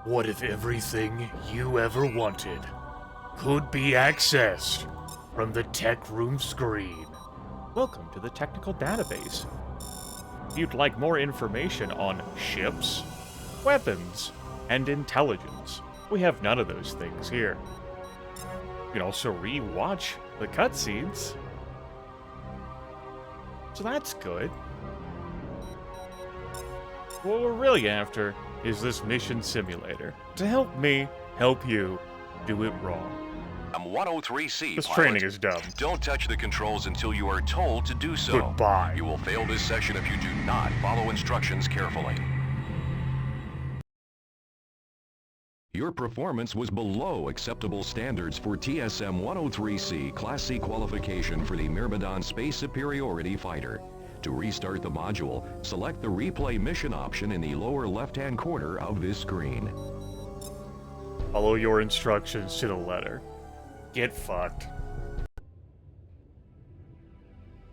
What if everything you ever wanted could be accessed from the tech room screen? Welcome to the technical database. If you'd like more information on ships, weapons, and intelligence, we have none of those things here. You can also re-watch the cutscenes, so that's good. What we're really after is this mission simulator to help me help you do it wrong. I'm 103C. This pilot. training is dumb. Don't touch the controls until you are told to do so. Goodbye. You will fail this session if you do not follow instructions carefully. Your performance was below acceptable standards for TSM 103C Class C qualification for the Myrmidon Space Superiority Fighter. To restart the module, select the replay mission option in the lower left-hand corner of this screen. Follow your instructions to the letter. Get fucked.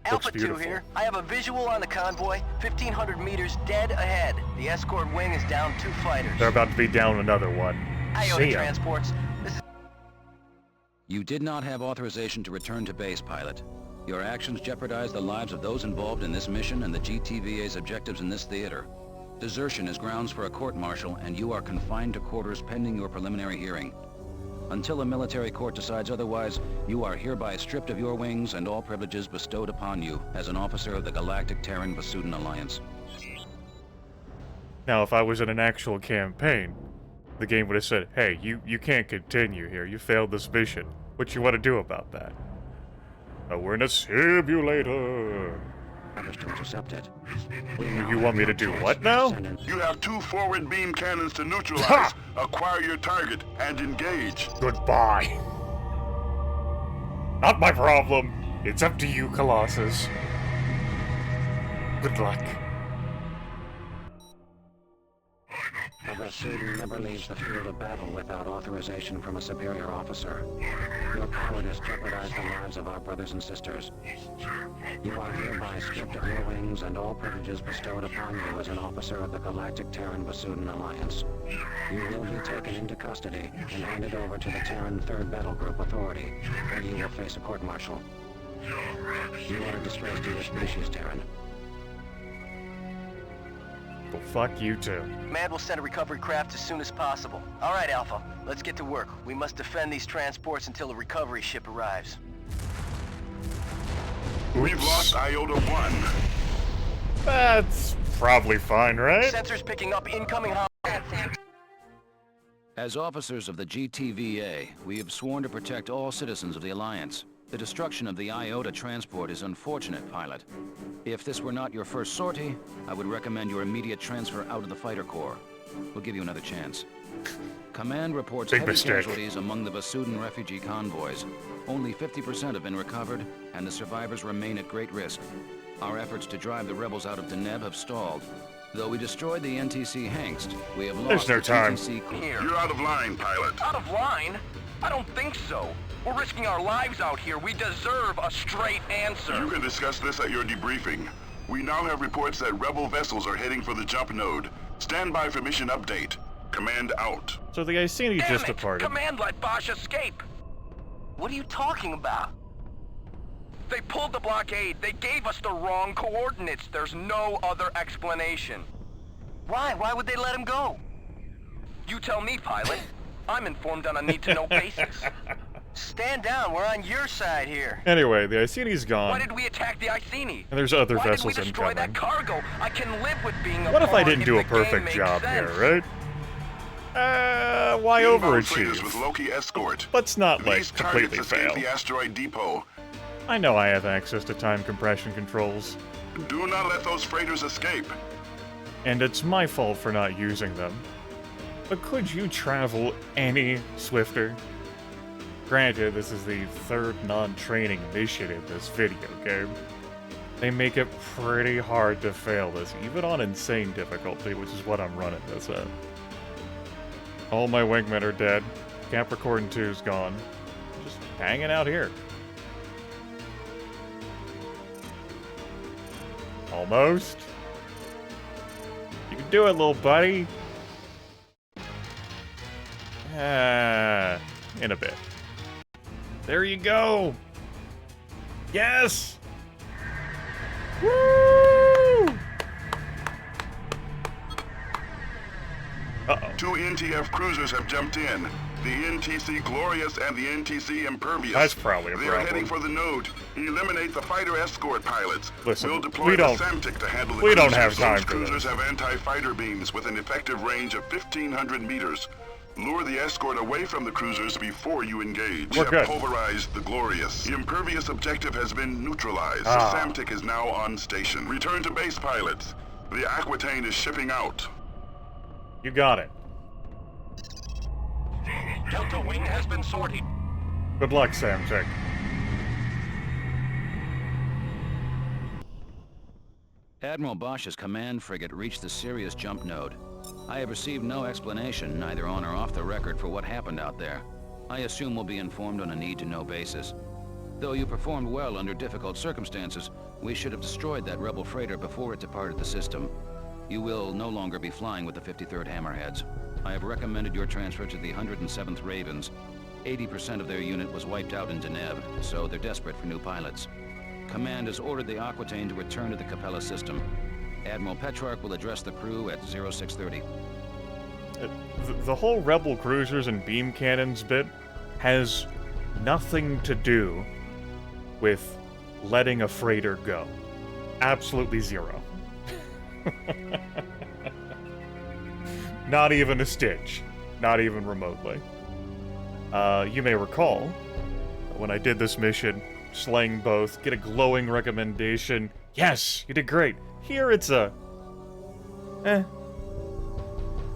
Alpha 2 beautiful. here. I have a visual on the convoy, 1,500 meters dead ahead. The escort wing is down 2 fighters. They're about to be down another one. IOTA See ya. transports. This is You did not have authorization to return to base, pilot. Your actions jeopardize the lives of those involved in this mission and the GTVA's objectives in this theater. Desertion is grounds for a court-martial, and you are confined to quarters pending your preliminary hearing. Until a military court decides otherwise, you are hereby stripped of your wings and all privileges bestowed upon you as an officer of the Galactic Terran Vasudin Alliance. Now, if I was in an actual campaign, the game would have said, hey, you can't continue here. You failed this mission. What you want to do about that? We're in a simulator. To intercept it. You want me to do what now? You have 2 forward beam cannons to neutralize. Acquire your target and engage. Goodbye. Not my problem. It's up to you, Colossus. Good luck. A Vasudin never leaves the field of battle without authorization from a superior officer. Your cowardice jeopardized the lives of our brothers and sisters. You are hereby stripped of your wings and all privileges bestowed upon you as an officer of the Galactic Terran Vasudin Alliance. You will be taken into custody and handed over to the Terran 3rd Battle Group Authority, where you will face a court-martial. You are a disgrace to your species, Terran. Well, fuck you too. Command will send a recovery craft as soon as possible. All right, Alpha, let's get to work. We must defend these transports until a recovery ship arrives. We've lost IOTA 1. That's probably fine, right? Sensors picking up incoming As officers of the GTVA, we have sworn to protect all citizens of the Alliance. The destruction of the IOTA transport is unfortunate, pilot. If this were not your first sortie, I would recommend your immediate transfer out of the Fighter Corps. We'll give you another chance. Command reports Big heavy mistake. casualties among the Vasudin refugee convoys. Only 50% have been recovered, and the survivors remain at great risk. Our efforts to drive the rebels out of Deneb have stalled. Though we destroyed the NTC Hengst, we have There's lost no the time. TTC crew. here. You're out of line, pilot. Out of line? I don't think so. We're risking our lives out here. We deserve a straight answer. You can discuss this at your debriefing. We now have reports that rebel vessels are heading for the jump node. Stand by for mission update. Command out. So the Iceni Damn just it! departed. Command let Bosch escape. What are you talking about? They pulled the blockade. They gave us the wrong coordinates. There's no other explanation. Why? Why would they let him go? You tell me, pilot. I'm informed on a need-to-know basis. Stand down. We're on your side here. Anyway, the Iceni's Why gone. did we attack the Iceni? And there's other Why vessels did we destroy incoming. that cargo? I can live with being a What if I pawn didn't do the a perfect game makes job sense. here, right? Why Inbound freighters with overachieve? Loki escort. Let's not, like, These completely targets escaped fail. the asteroid depot. I know I have access to time compression controls, Do not let those freighters escape. and it's my fault for not using them. But could you travel any swifter? Granted, this is the 3rd non-training mission in this video game. They make it pretty hard to fail this, even on insane difficulty, which is what I'm running this at. All my wingmen are dead. Capricorn 2's gone. Just hanging out here. Almost. You can do it, little buddy. In a bit. There you go! Yes! Woo! Uh-oh. 2 NTF cruisers have jumped in. The NTC Glorious and the NTC Impervious. That's probably a They problem. are heading for the node. Eliminate the fighter escort pilots. Listen, we'll deploy we don't- the SAMTIC to handle the we don't cruisers. have time Those for cruisers this. have anti-fighter beams with an effective range of 1,500 meters. Lure the escort away from the cruisers before you engage. We're We good. have pulverized the Glorious. The Impervious objective has been neutralized. Ah. The SAMTIC is now on station. Return to base, pilots. The Aquitaine is shipping out. You got it. Delta Wing has been sorted. Good luck, Samtech. Admiral Bosch's command frigate reached the Sirius jump node. I have received no explanation, neither on or off the record, for what happened out there. I assume we'll be informed on a need-to-know basis. Though you performed well under difficult circumstances, we should have destroyed that rebel freighter before it departed the system. You will no longer be flying with the 53rd Hammerheads. I have recommended your transfer to the 107th Ravens. 80% of their unit was wiped out in Deneb, so they're desperate for new pilots. Command has ordered the Aquitaine to return to the Capella system. Admiral Petrarch will address the crew at 0630. The whole Rebel cruisers and beam cannons bit has nothing to do with letting a freighter go. Absolutely zero. Not even a stitch. Not even remotely. You may recall, when I did this mission, slaying both, get a glowing recommendation. Yes, you did great. Here it's a...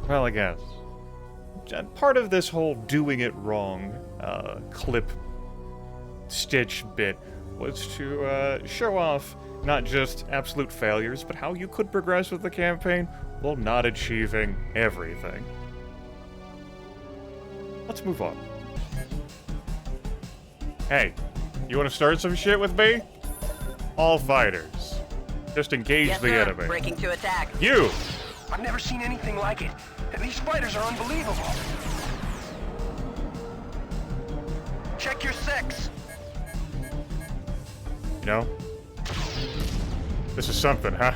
Well, I guess. Part of this whole doing it wrong clip stitch bit was to show off not just absolute failures, but how you could progress with the campaign while not achieving everything. Let's move on. Hey, you want to start some shit with me? All fighters. Just engage Yes, the sir. enemy. Breaking to attack. You! I've never seen anything like it. These fighters are unbelievable. Check your 6. You know? This is something, huh?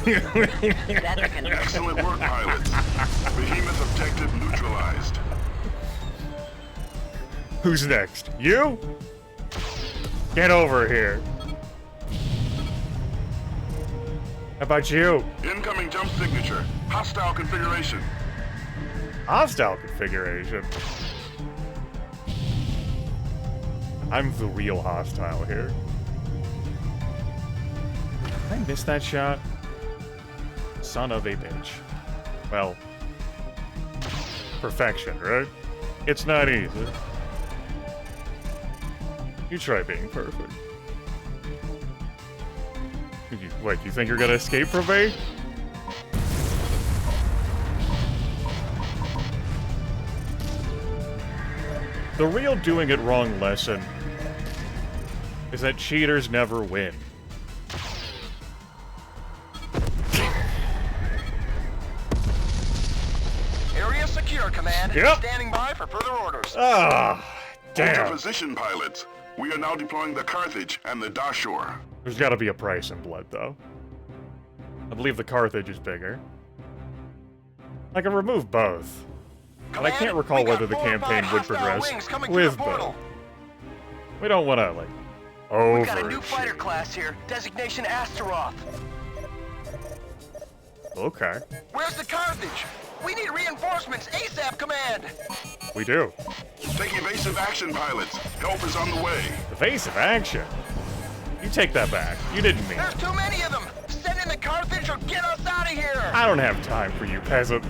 That's a connection. Excellent work, pilots. Behemoth objective neutralized. Who's next? You? Get over here. How about you? Incoming jump signature. Hostile configuration. Hostile configuration. I'm the real hostile here. Did I miss that shot? Son of a bitch. Well, perfection, right? It's not easy. You try being perfect. Wait, you think you're gonna escape from me? The real doing it wrong lesson is that cheaters never win. Area secure, Command. Yep. Standing by for further orders. Ah, Hold damn. your position, pilots. We are now deploying the Carthage and the Dashur. There's gotta be a price in blood, though. I believe the Carthage is bigger. I can remove both. But I can't recall whether the campaign would progress with both. We don't want to, like, We've got a new fighter overshoot. class here. Designation Astaroth. Okay, Where's the Carthage? We need reinforcements ASAP, Command. we do. Take evasive action, pilots. Help is on the way. Evasive action. You take that back. You didn't mean There's it. too many of them. Send in the Carthage or get us out of here. I don't have time for you, peasant.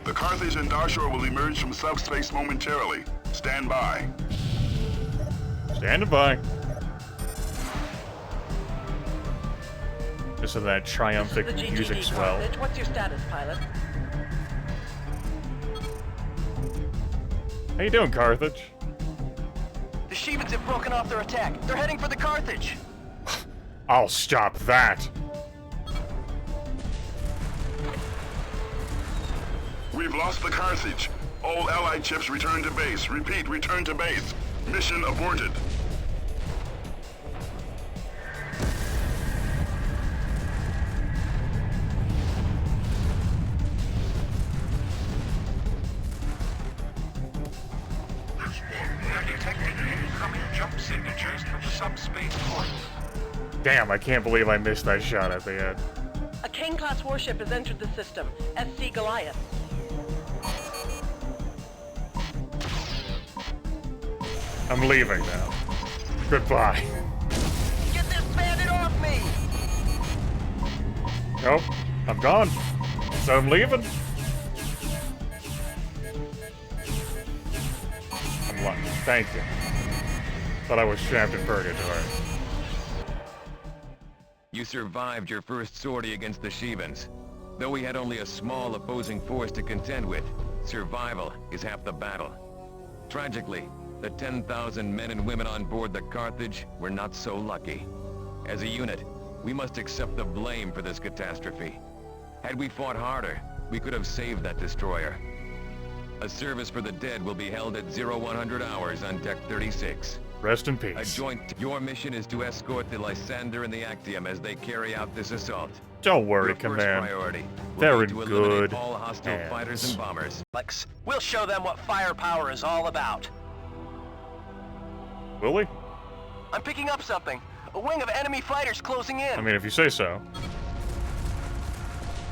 The Carthage and Dashur will emerge from subspace momentarily. Stand by. Standing by. Just so that triumphant The GTD music swell. Carthage. What's your status, pilot? How you doing, Carthage? The Shevans have broken off their attack. They're heading for the Carthage. I'll stop that. We've lost the Carthage. All Allied ships return to base. Repeat, return to base. Mission aborted. Damn, I can't believe I missed that shot at the end. A Kane-class warship has entered the system. SC Goliath. I'm leaving now. Goodbye. Get this bandit off me! Nope, I'm gone. So I'm leaving. I'm lucky. Thank you. Thought I was trapped in purgatory. You survived your first sortie against the Shivans. Though we had only a small opposing force to contend with, survival is half the battle. Tragically, the 10,000 men and women on board the Carthage were not so lucky. As a unit, we must accept the blame for this catastrophe. Had we fought harder, we could have saved that destroyer. A service for the dead will be held at 0100 hours on Deck 36. Rest in peace. Your mission is to escort the Lysander and the Actium as they carry out this assault. Don't worry, Your first Command. priority will They're be in to good eliminate all hostile hands. fighters and bombers. Lex, we'll show them what firepower is all about. Will we? I'm picking up something. A wing of enemy fighters closing in. I mean, if you say so.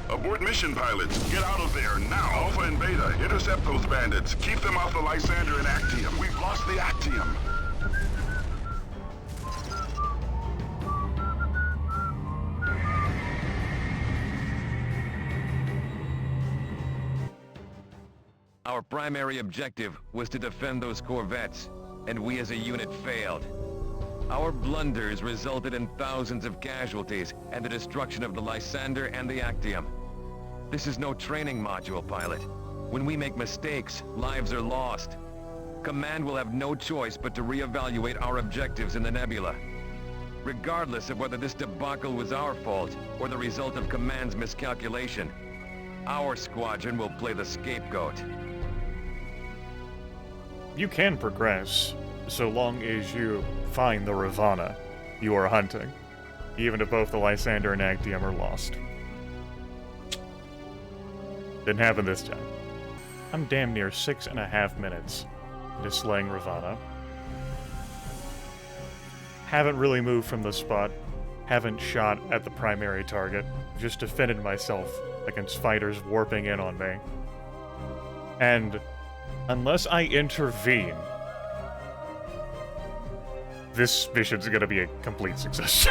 Abort mission, pilots. Get out of there now. Alpha and Beta, intercept those bandits. Keep them off the Lysander and Actium. We've lost the Actium. Our primary objective was to defend those corvettes, and we as a unit failed. Our blunders resulted in thousands of casualties and the destruction of the Lysander and the Actium. This is no training module, pilot. When we make mistakes, lives are lost. Command will have no choice but to reevaluate our objectives in the nebula. Regardless of whether this debacle was our fault or the result of Command's miscalculation, our squadron will play the scapegoat. You can progress, so long as you find the Ravana you are hunting, even if both the Lysander and Actium are lost. Didn't happen this time. I'm damn near 6.5 minutes into slaying Ravana. Haven't really moved from the spot, haven't shot at the primary target, just defended myself against fighters warping in on me. And unless I intervene, this mission's gonna be a complete success.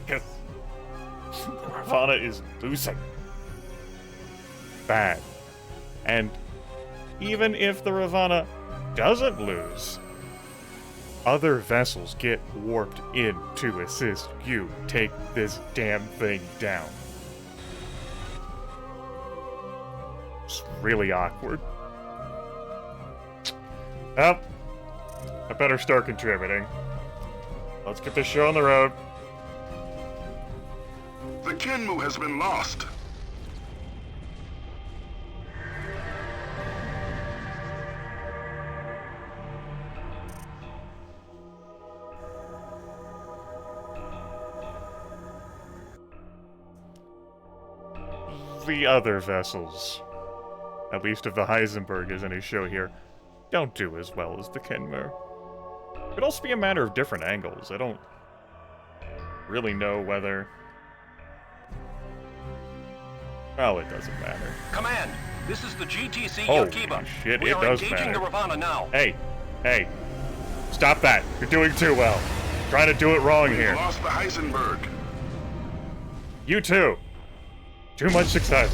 Because Ravana is losing. Bad. And even if the Ravana doesn't lose, other vessels get warped in to assist you take this damn thing down. It's really awkward. Well, I better start contributing. Let's get this show on the road. The Kenmu has been lost. The other vessels, at least if the Heisenberg is any show here, don't do as well as the Kenmu. It could also be a matter of different angles. I don't really know whether... Well, it doesn't matter. Command, this is the GTC Holy Yakiba. shit, We it are does engaging matter. the Ravana now. Hey, hey, stop that. You're doing too well. Trying to do it wrong We've here. lost the Heisenberg. You too. Too much success.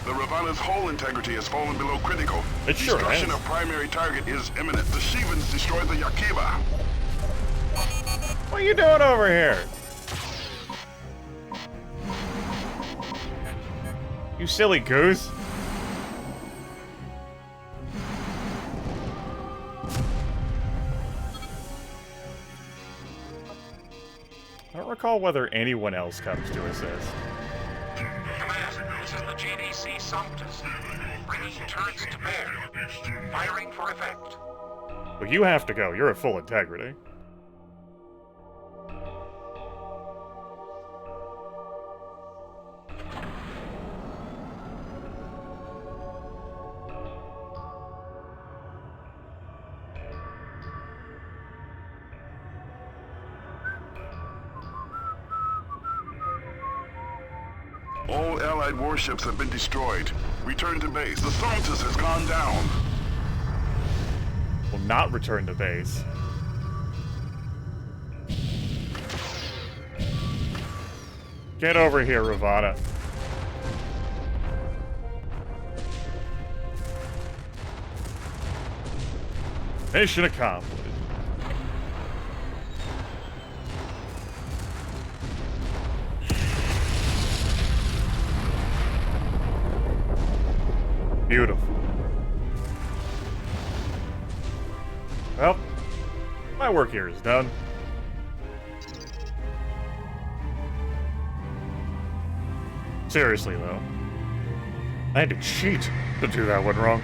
The Ravana's hull integrity has fallen below critical. It sure Destruction has. of primary target is imminent. The Shivans destroyed the Yakiba. What are you doing over here? You silly goose. I don't recall whether anyone else comes to assist. Command, this is the GDC Somptus. Bringing turrets to bear. Firing for effect. Well, you have to go. You're at full integrity. All Allied warships have been destroyed. Return to base. The Somptus has gone down. Will not return to base. Get over here, Ravana. Mission accomplished. Beautiful. Well, my work here is done. Seriously, though. I had to cheat to do that one wrong.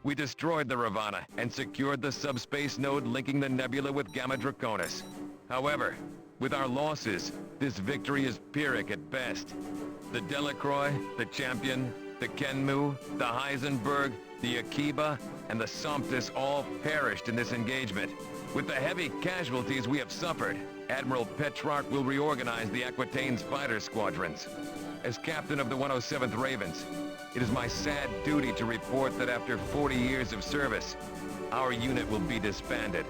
We destroyed the Ravana and secured the subspace node linking the nebula with Gamma Draconis. However, with our losses, this victory is Pyrrhic at best. The Delacroix, the Champion, the Kenmu, the Heisenberg, the Akiba, and the Somptus all perished in this engagement. With the heavy casualties we have suffered, Admiral Petrarch will reorganize the Aquitane's fighter squadrons. As captain of the 107th Ravens, it is my sad duty to report that after 40 years of service, our unit will be disbanded.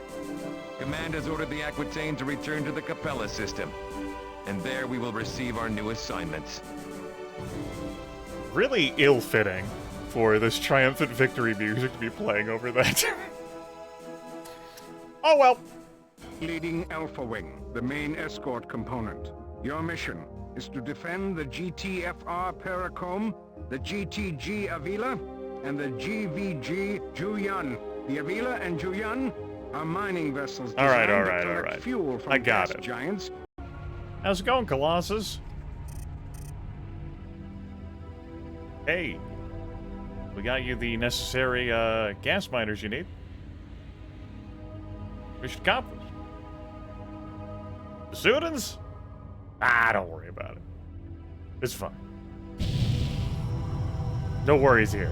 Command has ordered the Aquitaine to return to the Capella system, and there we will receive our new assignments. Really ill-fitting for this triumphant victory music to be playing over that. Oh well. Leading Alpha Wing, the main escort component. Your mission is to defend the GTFR Paracombe, the GTG Avila, and the GVG Juyan. The Avila and Juyan are mining vessels designed to collect fuel from gas giants. How's it going, Colossus? Hey, we got you the necessary gas miners you need. Mission accomplished. The students? Ah, don't worry about it. It's fine. No worries here.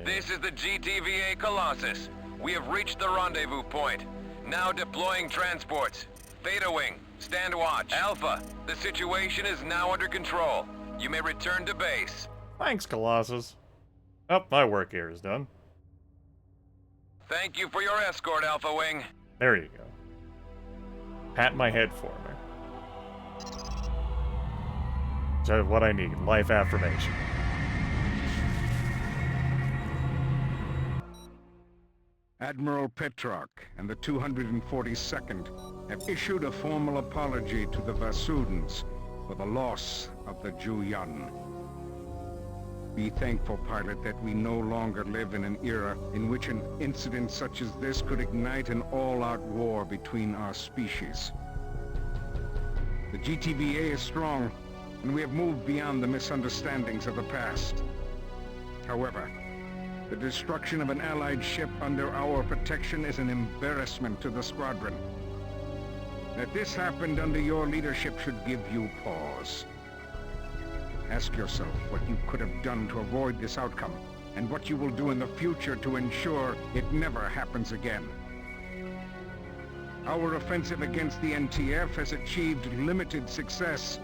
This is the GTVA Colossus. We have reached the rendezvous point. Now deploying transports. Theta Wing, stand watch. Alpha, the situation is now under control. You may return to base. Thanks, Colossus. Oh, my work here is done. Thank you for your escort, Alpha Wing. There you go. Pat my head for me. So what I need, life affirmation. Admiral Petrarch and the 242nd have issued a formal apology to the Vasudans for the loss of the Juyan. Be thankful, pilot, that we no longer live in an era in which an incident such as this could ignite an all-out war between our species. The GTVA is strong, and we have moved beyond the misunderstandings of the past. However, the destruction of an Allied ship under our protection is an embarrassment to the squadron. That this happened under your leadership should give you pause. Ask yourself what you could have done to avoid this outcome, and what you will do in the future to ensure it never happens again. Our offensive against the NTF has achieved limited success.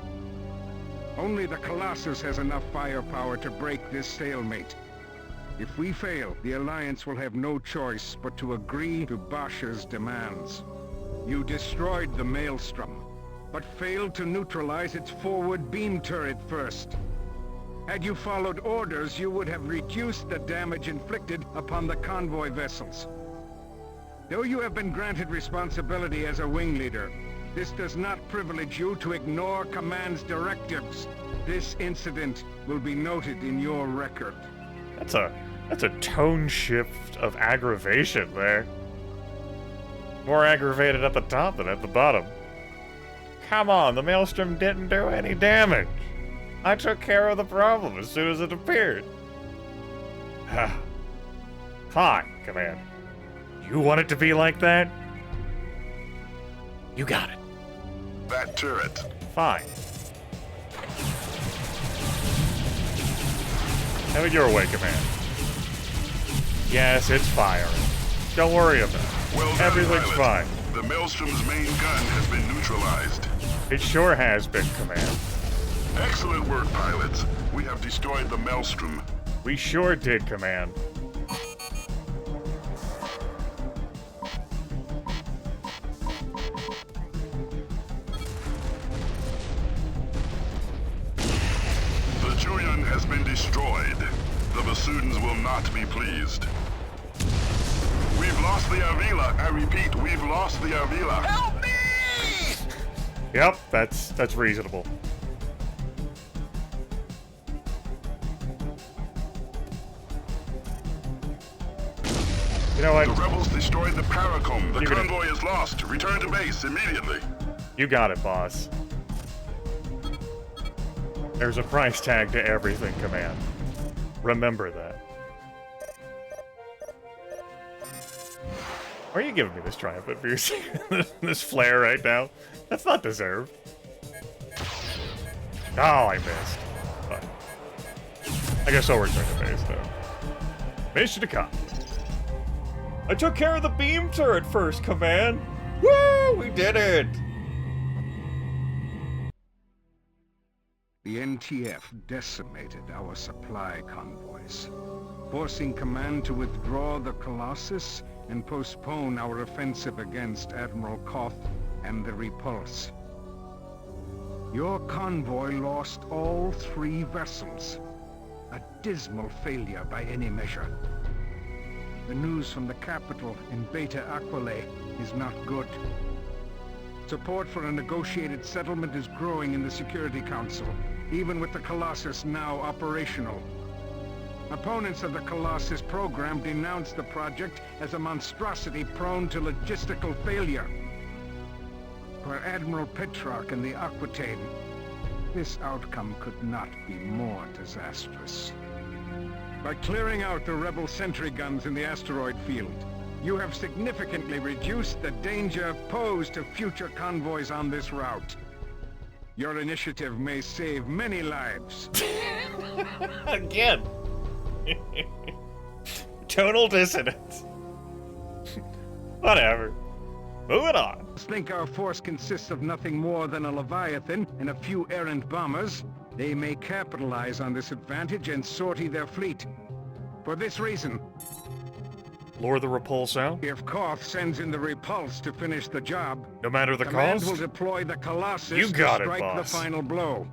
Only the Colossus has enough firepower to break this stalemate. If we fail, the Alliance will have no choice but to agree to Basha's demands. You destroyed the Maelstrom, but failed to neutralize its forward beam turret first. Had you followed orders, you would have reduced the damage inflicted upon the convoy vessels. Though you have been granted responsibility as a wing leader, This does not privilege you to ignore Command's directives. This incident will be noted in your record. That's a tone shift of aggravation there. More aggravated at the top than at the bottom. Come on, the Maelstrom didn't do any damage. I took care of the problem as soon as it appeared. Fine, Command. You want it to be like that? You got it. That turret. Fine. Have it your way, Command. Yes, it's firing. Don't worry about it. Well done, Everything's pilot. fine. The Maelstrom's main gun has been neutralized. It sure has been, Command. Excellent work, pilots. We have destroyed the Maelstrom. We sure did, Command. The Julian has been destroyed. The Vasudans will not be pleased. We've lost the Avila. I repeat, we've lost the Avila. Help me! Yep, that's reasonable. You know what? The rebels destroyed the Paracom. The You're gonna- convoy is lost. Return to base immediately. You got it, boss. There's a price tag to everything, Command. Remember that. Why are you giving me this triumphant views? This flare right now? That's not deserved. Oh, I missed. But I guess I'll return to base, though. Mission accomplished. I took care of the beam turret first, Command. Woo! We did it! The NTF decimated our supply convoys, forcing Command to withdraw the Colossus and postpone our offensive against Admiral Koth and the Repulse. Your convoy lost all 3 vessels. A dismal failure by any measure. The news from the capital in Beta Aquila is not good. Support for a negotiated settlement is growing in the Security Council, even with the Colossus now operational. Opponents of the Colossus program denounce the project as a monstrosity prone to logistical failure. For Admiral Petrarch and the Aquitaine, this outcome could not be more disastrous. By clearing out the rebel sentry guns in the asteroid field, you have significantly reduced the danger posed to future convoys on this route. Your initiative may save many lives. Again. Tonal dissonance. Whatever. Moving on. Think our force consists of nothing more than a Leviathan and a few errant bombers. They may capitalize on this advantage and sortie their fleet. For this reason, Lure the repulse out. if Koth sends in the Repulse to finish the job, No matter the Command cost. will deploy the Colossus You got to it, strike boss. the final blow.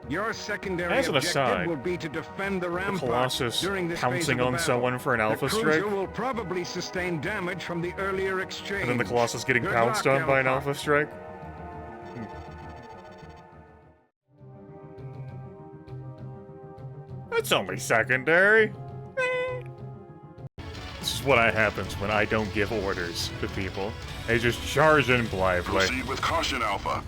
Your secondary As an objective aside, will be to defend the rampart Colossus during this phase pouncing of the on battle. someone for an alpha the strike? cruiser will probably sustain damage from the earlier exchange. And then the Colossus getting Good pounced luck, on by an Alpha. alpha strike? That's only secondary. This is what happens when I don't give orders to people. They just charge in blithely. Proceed with caution, Alpha.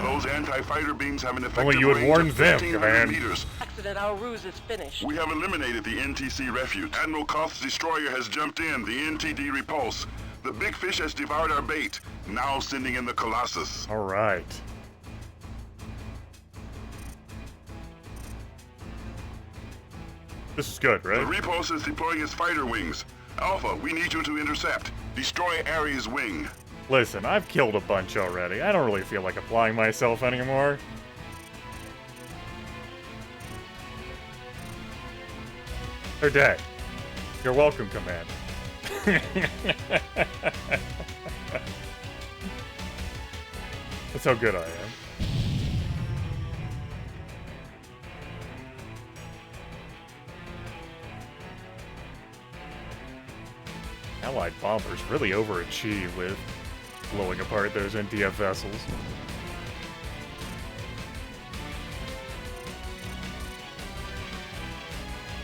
Those anti-fighter beams have an effective Only you would range warn of them, 1,500 Command. meters. Accident, our ruse is finished. We have eliminated the NTC refuge. Admiral Koth's destroyer has jumped in, the NTD Repulse. The big fish has devoured our bait, now sending in the Colossus. Alright. This is good, The right? Repulse is deploying its fighter wings. Alpha, we need you to intercept. Destroy Ares' wing. Listen, I've killed a bunch already. I don't really feel like applying myself anymore. They're dead. You're welcome, Command. That's how good I am. Allied bombers really overachieve with blowing apart those NTF vessels.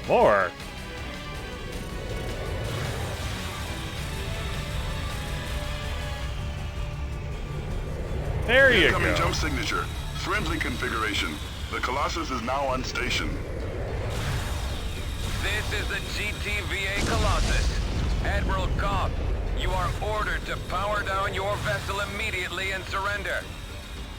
More! There you Incoming go. jump signature. Friendly configuration. The Colossus is now on station. This is the GTVA Colossus. Admiral Koth, you are ordered to power down your vessel immediately and surrender.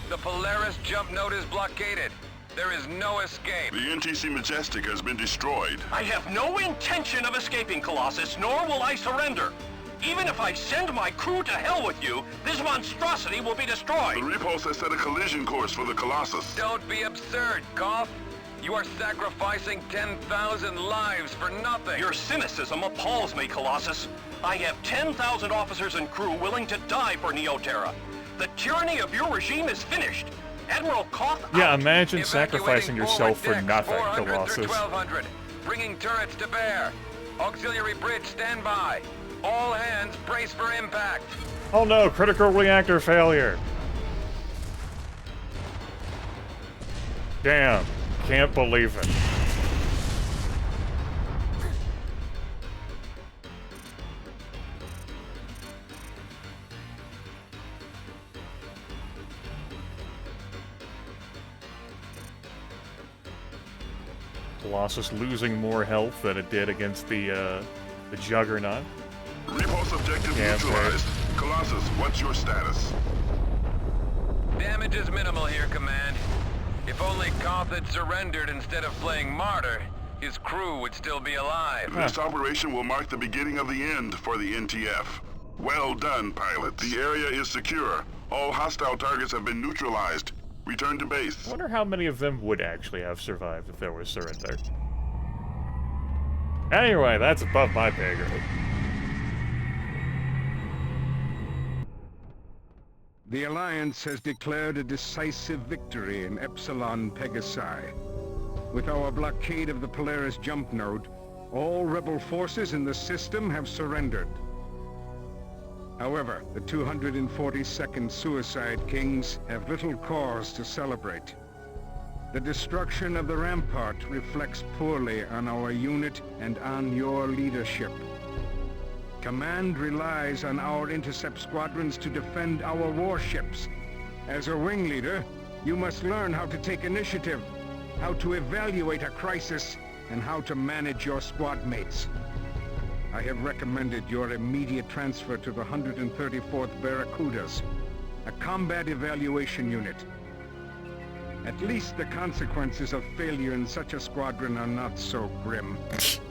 The Polaris jump node is blockaded. There is no escape. The NTC Majestic has been destroyed. I have no intention of escaping, Colossus, nor will I surrender. Even if I send my crew to hell with you, this monstrosity will be destroyed. The Repulse has set a collision course for the Colossus. Don't be absurd, Koth. You are sacrificing 10,000 lives for nothing. Your cynicism appalls me, Colossus. I have 10,000 officers and crew willing to die for Neoterra. The tyranny of your regime is finished. Admiral Koth Yeah, out. imagine sacrificing yourself for nothing, 400 Colossus. through 1200. Bringing turrets to bear. Auxiliary bridge standby. All hands brace for impact. Oh no, critical reactor failure. Damn, can't believe it. Colossus losing more health than it did against the Juggernaut. Repulse objective Yeah, neutralized. Colossus, what's your status? Damage is minimal here, Command. If only Koth had surrendered instead of playing martyr, his crew would still be alive. This operation will mark the beginning of the end for the NTF. Well done, pilot. The area is secure. All hostile targets have been neutralized. Return to base. I wonder how many of them would actually have survived if there was surrender. Anyway, that's above my pay grade. The Alliance has declared a decisive victory in Epsilon Pegasi. With our blockade of the Polaris jump node, all rebel forces in the system have surrendered. However, the 242nd Suicide Kings have little cause to celebrate. The destruction of the Rampart reflects poorly on our unit and on your leadership. Command relies on our intercept squadrons to defend our warships. As a wing leader, you must learn how to take initiative, how to evaluate a crisis, and how to manage your squad mates. I have recommended your immediate transfer to the 134th Barracudas, a combat evaluation unit. At least the consequences of failure in such a squadron are not so grim.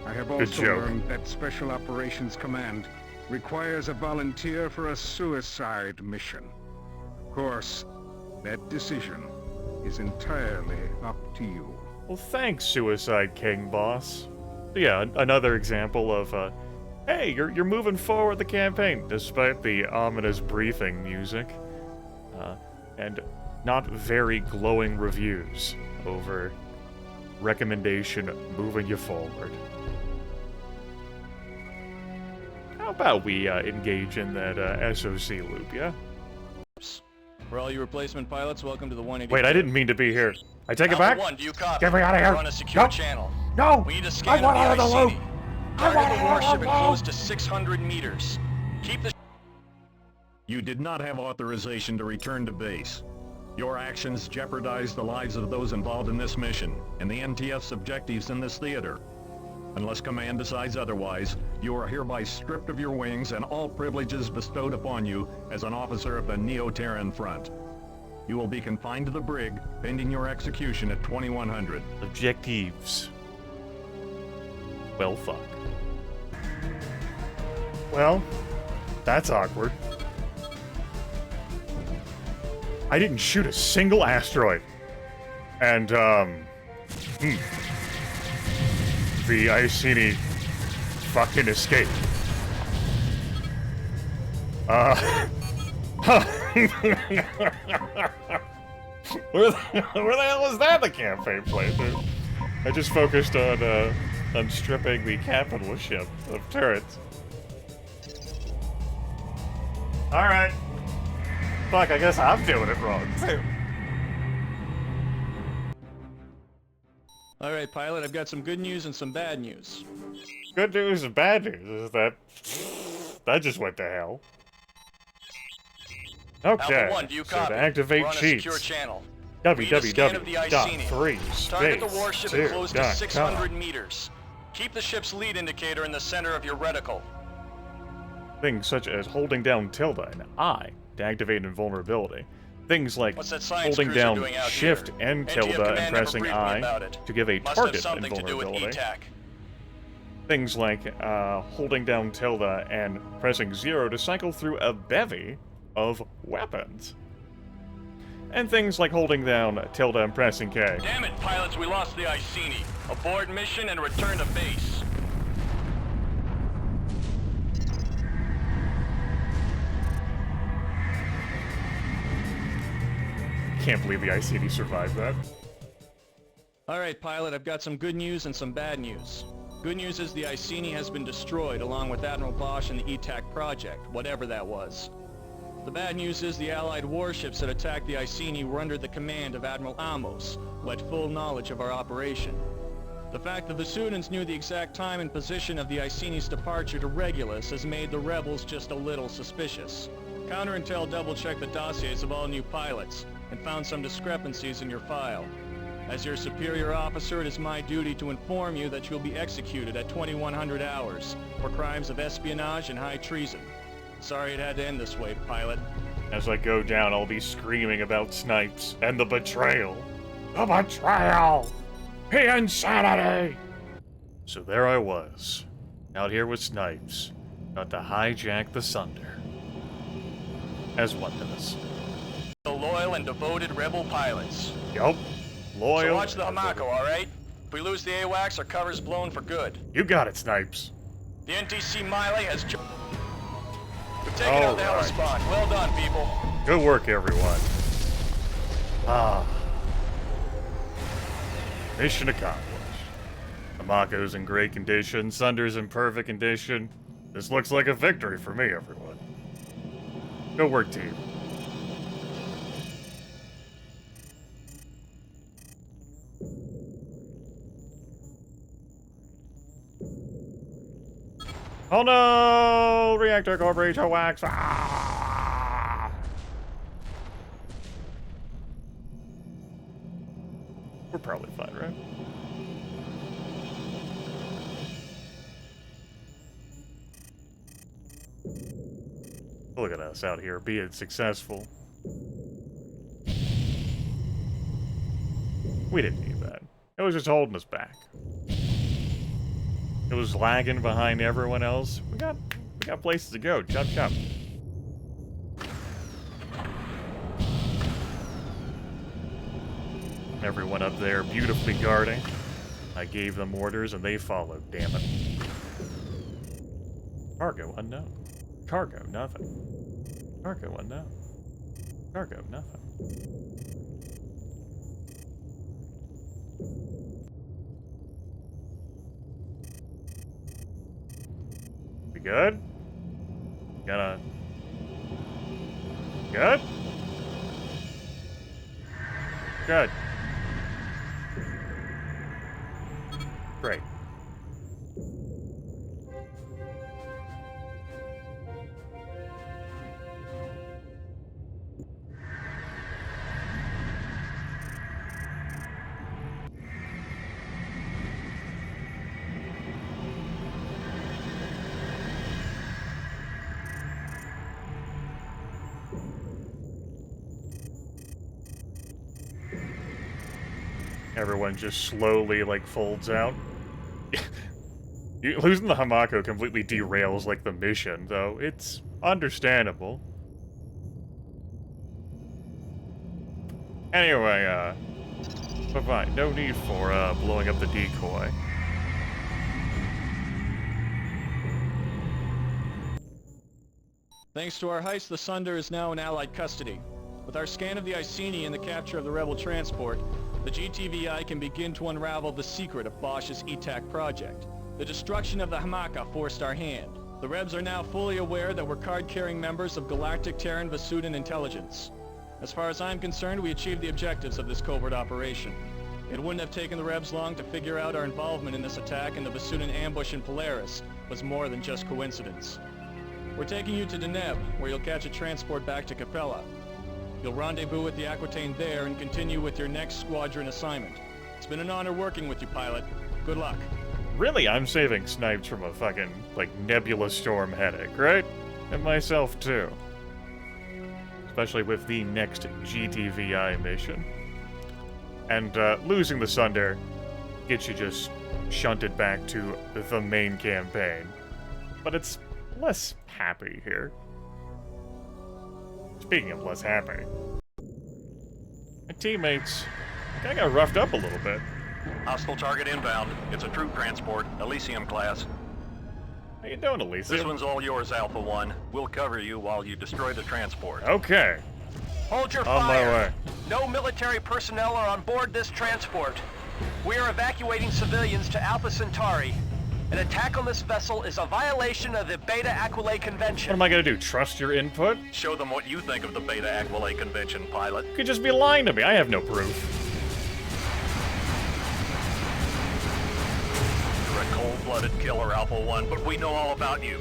I have also learned that Special Operations Command requires a volunteer for a suicide mission. Of course, that decision is entirely up to you. Well, thanks, Suicide King, boss. Yeah, another example of, hey, you're moving forward the campaign, despite the ominous briefing music. And not very glowing reviews over recommendation moving you forward. How about we engage in that SOC loop, yeah? For all you replacement pilots, welcome to the 180. Wait, I didn't mean to be here. I take it Alpha back? 1, do you copy? Get me out of here! We're on a secure No! channel. No! We need a scan I want out of the loop! Target the warship at close to 600 meters. Keep the... You did not have authorization to return to base. Your actions jeopardize the lives of those involved in this mission, and the NTF's objectives in this theater. Unless Command decides otherwise, you are hereby stripped of your wings and all privileges bestowed upon you as an officer of the Neo-Terran Front. You will be confined to the brig, pending your execution at 2100. Objectives. Well, fuck. Well, that's awkward. I didn't shoot a single asteroid. And, the Iceni fucking escaped. Where the hell was that the campaign playthrough? I just focused on stripping the capital ship of turrets. Alright. Fuck, I guess I'm doing it wrong, too. Alright, pilot, I've got some good news and some bad news. Good news and bad news is that... That just went to hell. Okay, Alpha 1, do you so copy? to activate We're on a cheats, secure channel. Read a scan of the Iceni. Target the warship at close to 600 meters. Keep the ship's lead indicator in the center of your reticle. Things such as holding down tilde and I to activate invulnerability. Things like holding down shift and tilde and pressing I to give a target invulnerability. Things like holding down tilde and pressing 0 to cycle through a bevy of weapons. And things like holding down tilde and pressing K. Damn it, pilots, we lost the Iceni. Abort mission and return to base. Can't believe the Iceni survived that. Alright, pilot, I've got some good news and some bad news. Good news is the Iceni has been destroyed along with Admiral Bosch and the ETAC project, whatever that was. The bad news is the Allied warships that attacked the Iceni were under the command of Admiral Amos, who had full knowledge of our operation. The fact that the Vasudans knew the exact time and position of the Iceni's departure to Regulus has made the rebels just a little suspicious. Counterintel double-checked the dossiers of all new pilots and found some discrepancies in your file. As your superior officer, it is my duty to inform you that you will be executed at 2100 hours for crimes of espionage and high treason. Sorry it had to end this way, pilot. As I go down, I'll be screaming about Snipes and the betrayal. The betrayal! The insanity! So there I was, out here with Snipes, about to hijack the Sunder. As one does. The loyal and devoted rebel pilots. Yup. Loyal. So watch the Hamako, alright? If we lose the AWACS, our cover's blown for good. You got it, Snipes. The NTC Miley has We've taken out the Hellespawn. Well done, people. Good work, everyone. Mission accomplished. Hamako's in great condition, Sunder's in perfect condition. This looks like a victory for me, everyone. Good work, team. Oh no! Reactor core breach, wax! Ah! We're probably fine, right? Look at us out here being successful. We didn't need that. It was just holding us back. It was lagging behind everyone else. We got places to go. Jump, jump. Everyone up there beautifully guarding. I gave them orders and they followed, damn it. Cargo unknown. Cargo nothing. Cargo unknown. Cargo nothing. We good? Gonna... Good? Good. Great. Everyone just slowly, like, folds out. Losing the Hamako completely derails, like, the mission, though. It's understandable. Anyway, but fine. No need for, blowing up the decoy. Thanks to our heist, the Sunder is now in Allied custody. With our scan of the Iceni and the capture of the rebel transport, the GTVI can begin to unravel the secret of Bosch's ETAC project. The destruction of the Hamaka forced our hand. The Rebs are now fully aware that we're card-carrying members of Galactic Terran Vasudan Intelligence. As far as I'm concerned, we achieved the objectives of this covert operation. It wouldn't have taken the Rebs long to figure out our involvement in this attack, and the Vasudan ambush in Polaris was more than just coincidence. We're taking you to Deneb, where you'll catch a transport back to Capella. You'll rendezvous with the Aquitaine there and continue with your next squadron assignment. It's been an honor working with you, pilot. Good luck. Really, I'm saving Snipes from a fucking, like, Nebula Storm headache, right? And myself, too. Especially with the next GTVI mission. And, losing the Sunder gets you just shunted back to the main campaign. But it's less happy here. Speaking of less happy, my teammates kinda got roughed up a little bit. Hostile target inbound. It's a troop transport, Elysium class. How you doing, Elysium? This one's all yours, Alpha 1. We'll cover you while you destroy the transport. Okay. Hold your On fire. my way. No military personnel are on board this transport. We are evacuating civilians to Alpha Centauri. An attack on this vessel is a violation of the Beta Aquilae What Convention. am I gonna do, trust your input? Show them what you think of the Beta Aquilae Convention, pilot. You could just be lying to me, I have no proof. You're a cold-blooded killer, Alpha 1, but we know all about you.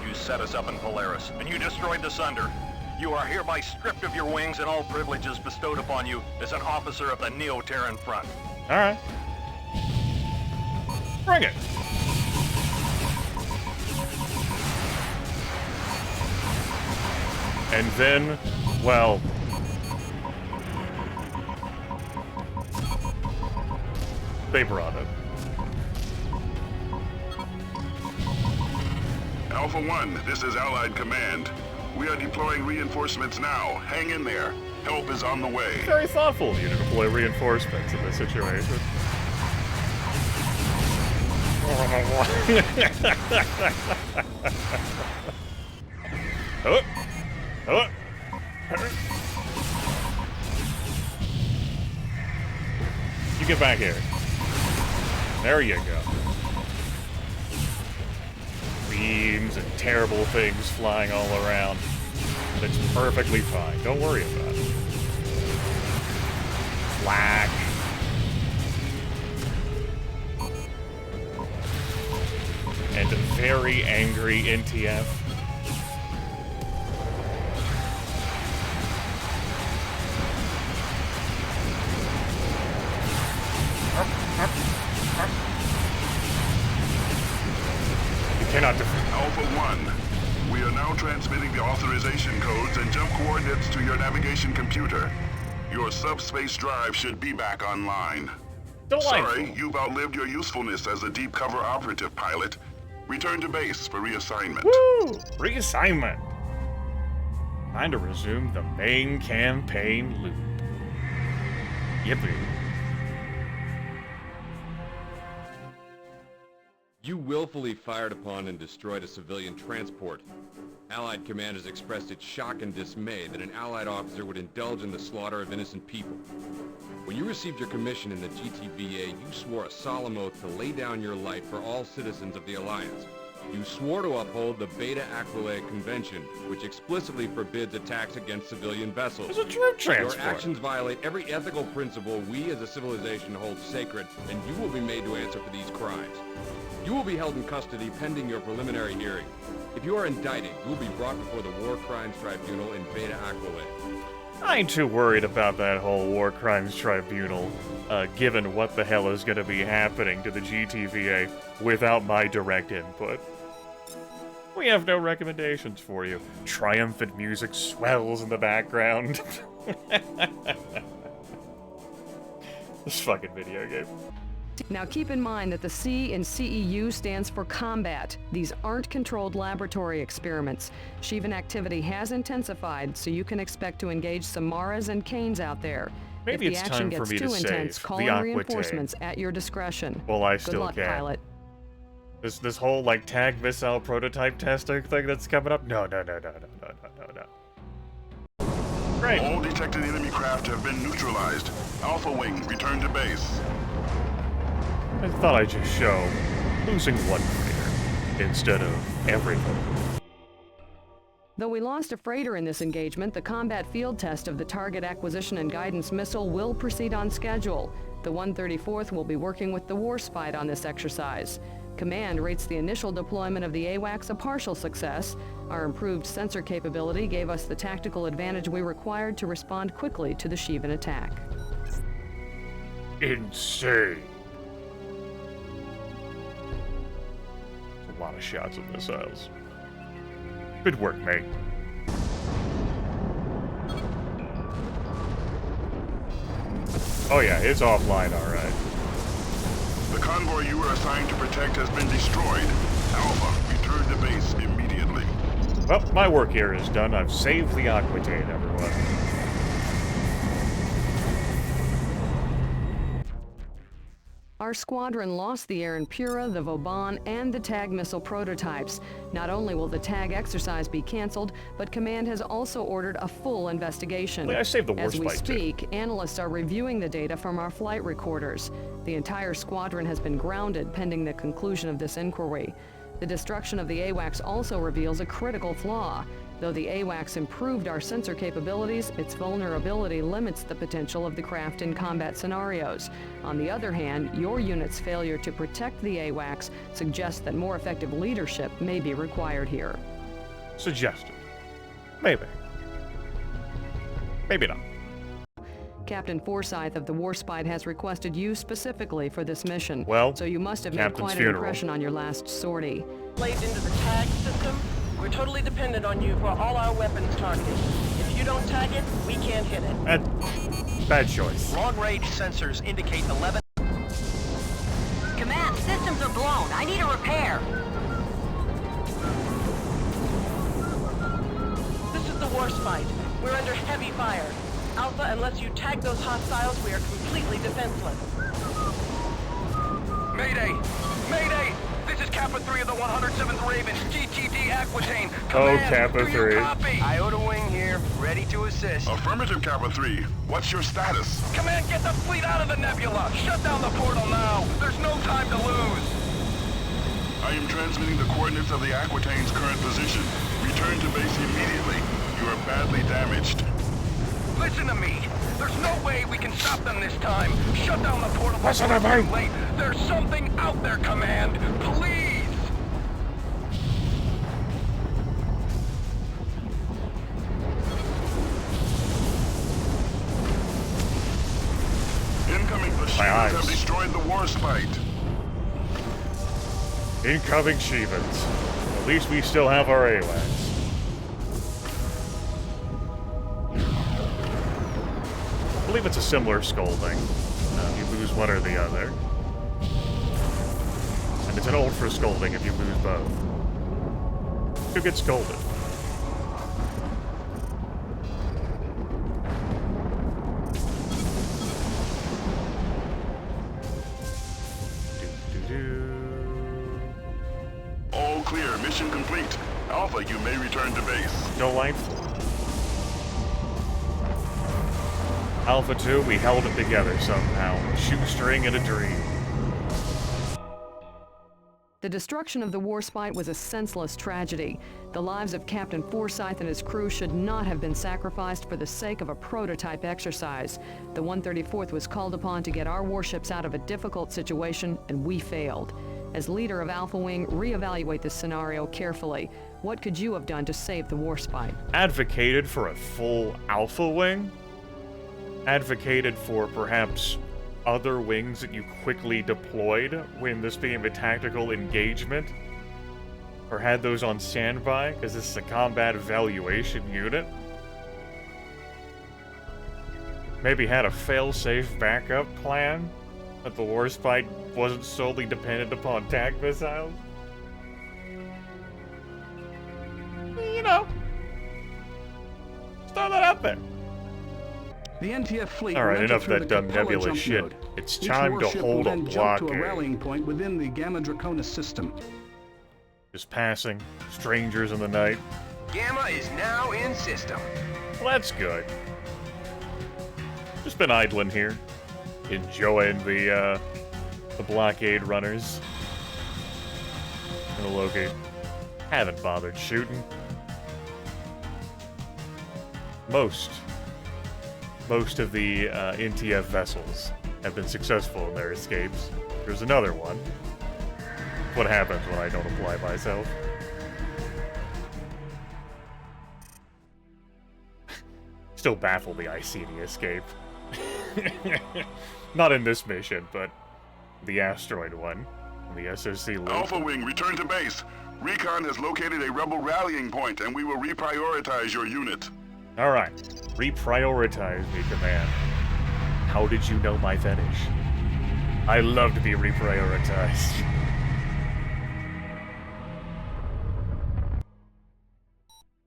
You set us up in Polaris, and you destroyed the Sunder. You are hereby stripped of your wings and all privileges bestowed upon you as an officer of the Neo-Terran Front. Alright. Bring it! And then, well... they brought it. Alpha 1, this is Allied Command. We are deploying reinforcements now. Hang in there. Help is on the way. Very thoughtful of you to deploy reinforcements in this situation. Oh. Oh. You get back here. There you go. Beams and terrible things flying all around. But it's perfectly fine. Don't worry about it. Flak. And a very angry NTF. You cannot defeat. Alpha 1, we are now transmitting the authorization codes and jump coordinates to your navigation computer. Your subspace drive should be back online. Delightful. Sorry, you've outlived your usefulness as a deep cover operative pilot. Return to base for reassignment. Woo! Reassignment. Time to resume the main campaign loop. Yippee. You willfully fired upon and destroyed a civilian transport. Allied command has expressed its shock and dismay that an Allied officer would indulge in the slaughter of innocent people. When you received your commission in the GTVA, you swore a solemn oath to lay down your life for all citizens of the Alliance. You swore to uphold the Beta Aquilae Convention, which explicitly forbids attacks against civilian vessels. It's a troop transport. Your actions violate every ethical principle we as a civilization hold sacred, and you will be made to answer for these crimes. You will be held in custody pending your preliminary hearing. If you are indicted, you will be brought before the War Crimes Tribunal in Beta Aquilae. I ain't too worried about that whole War Crimes Tribunal, given what the hell is going to be happening to the GTVA without my direct input. We have no recommendations for you. Triumphant music swells in the background. This fucking video game. Now keep in mind that the C in CEU stands for combat. These aren't controlled laboratory experiments. Shivan activity has intensified, so you can expect to engage Samaras and Canes out there. Maybe if it's the action time for gets me to too intense, save call the in Aquitaine. reinforcements at your discretion. Well, I Good still luck, can. pilot. This whole, like, tag missile prototype testing thing that's coming up? No. Great. All detected enemy craft have been neutralized. Alpha Wing, return to base. I thought I'd just show losing one fighter instead of everything. Though we lost a freighter in this engagement, the combat field test of the Target Acquisition and Guidance Missile will proceed on schedule. The 134th will be working with the Warspite on this exercise. Command rates the initial deployment of the AWACS a partial success. Our improved sensor capability gave us the tactical advantage we required to respond quickly to the Sheevan attack. Insane. That's a lot of shots of missiles. Good work, mate. Oh yeah, it's offline, alright. The convoy you were assigned to protect has been destroyed. Alpha, return to base immediately. Well, my work here is done. I've saved the Aquitaine, everyone. Our squadron lost the Aaron-Pura, the Vauban, and the TAG missile prototypes. Not only will the TAG exercise be canceled, but Command has also ordered a full investigation. Wait, I saved the As we Warspite, speak, analysts are reviewing the data from our flight recorders. The entire squadron has been grounded pending the conclusion of this inquiry. The destruction of the AWACS also reveals a critical flaw. Though the AWACS improved our sensor capabilities, its vulnerability limits the potential of the craft in combat scenarios. On the other hand, your unit's failure to protect the AWACS suggests that more effective leadership may be required here. Suggested. Maybe. Maybe not. Captain Forsyth of the Warspite has requested you specifically for this mission. Well, so you must have made Captain's quite an funeral. impression on your last sortie. Slaved into the tag system, we're totally dependent on you for all our weapons targeting. If you don't tag it, we can't hit it. Bad choice. Long-range sensors indicate 11... Command, systems are blown. I need a repair. This is the Warspite. We're under heavy fire. Alpha, unless you tag those hostiles, we are completely defenseless. Mayday! Mayday! This is Kappa 3 of the 107th Ravens, GTD Aquitaine. Oh, Command, Kappa do you 3. copy? Iota Wing here, ready to assist. Affirmative, Kappa 3. What's your status? Command, get the fleet out of the nebula! Shut down the portal now! There's no time to lose! I am transmitting the coordinates of the Aquitaine's current position. Return to base immediately. You are badly damaged. Listen to me! There's no way we can stop them this time! Shut down the portal Listen before to it's me. too late! There's something out there, Command! Please! Incoming, the Sheevans have destroyed the Warspite. Incoming Sheevans. At least we still have our AWACS. I believe it's a similar scolding. You lose one or the other. And it's an ultra scolding if you lose both. You get scolded. All clear. Mission complete. Alpha, you may return to base. No life. Alpha 2, we held it together somehow. Shoestring and a dream. The destruction of the Warspite was a senseless tragedy. The lives of Captain Forsyth and his crew should not have been sacrificed for the sake of a prototype exercise. The 134th was called upon to get our warships out of a difficult situation, and we failed. As leader of Alpha Wing, reevaluate this scenario carefully. What could you have done to save the Warspite? Advocated for a full Alpha Wing? Advocated for perhaps other wings that you quickly deployed when this became a tactical engagement? Or had those on standby, because this is a combat evaluation unit? Maybe had a fail-safe backup plan? That the Warspite wasn't solely dependent upon TAG missiles? You know. Just throw that out there. The NTF fleet All right, will enter enough through of that the dumb Capella nebula jump shit. node. It's Each time to warship hold will a then jump to a blockade. rallying point within the Gamma Draconis system. Just passing. Strangers in the night. Gamma is now in system. Well, that's good. Just been idling here. Enjoying the blockade runners. And the Loki haven't bothered shooting. Most of the NTF vessels have been successful in their escapes. There's another one. What happens when I don't apply myself? Still baffle the Iceni escape. Not in this mission, but the asteroid one. The SOC loop. Alpha Wing, return to base. Recon has located a rebel rallying point, and we will reprioritize your unit. Alright. Reprioritize me, Command. How did you know my fetish? I love to be reprioritized.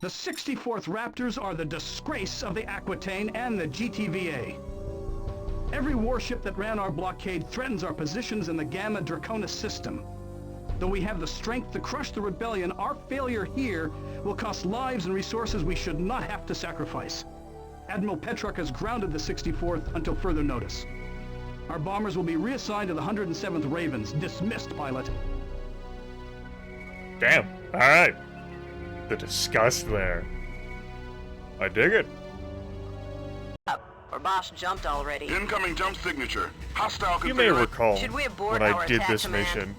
The 64th Raptors are the disgrace of the Aquitaine and the GTVA. Every warship that ran our blockade threatens our positions in the Gamma Draconis system. Though we have the strength to crush the rebellion, our failure here will cost lives and resources we should not have to sacrifice. Admiral Petrock has grounded the 64th until further notice. Our bombers will be reassigned to the 107th Ravens. Dismissed, pilot. Damn. Alright. The disgust there. I dig it. Our boss jumped already. Incoming jump signature. Hostile You may recall Should we abort when I our did attack this command? mission,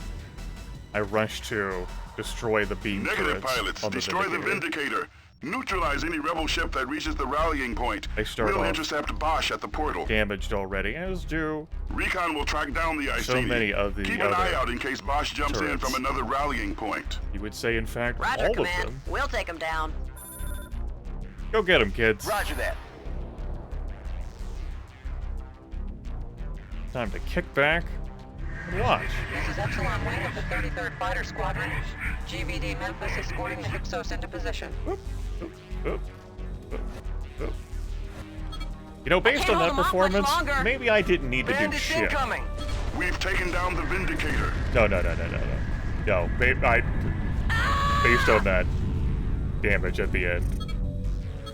I rushed to destroy the beam Negative turrets pilots. on the Destroy the Vindicator. Neutralize any rebel ship that reaches the rallying point. We'll intercept Bosch at the portal. Damaged already, as do Recon will track down the IC. so many of the Keep other an eye out in case Bosch jumps in turrets. from another rallying point. You would say, in fact, Roger, all command. of them. We'll take him down. Go get them, kids. Roger that. Time to kick back and watch. This is Epsilon Wing of the 33rd Fighter Squadron. GVD Memphis escorting the Hyksos into position. You know, based on that hold 'em off much performance, longer. maybe I didn't need to do Bandits shit. incoming. We've taken down the Vindicator. No. Based on that damage at the end.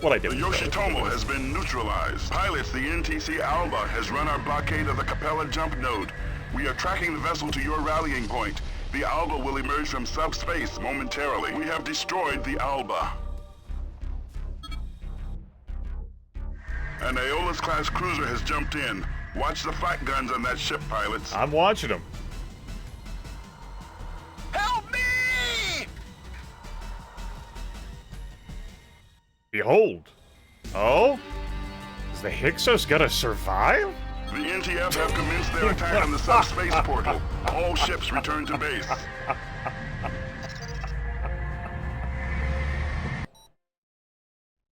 What I did The was Yoshitomo has been neutralized. Pilots, the NTC Alba has run our blockade of the Capella jump node. We are tracking the vessel to your rallying point. The Alba will emerge from subspace momentarily. We have destroyed the Alba. An Aeolus-class cruiser has jumped in. Watch the flak guns on that ship, pilots. I'm watching them. Help me! Behold. Oh? Is the Hyksos gonna survive? The NTF have commenced their attack on the subspace portal. All ships return to base.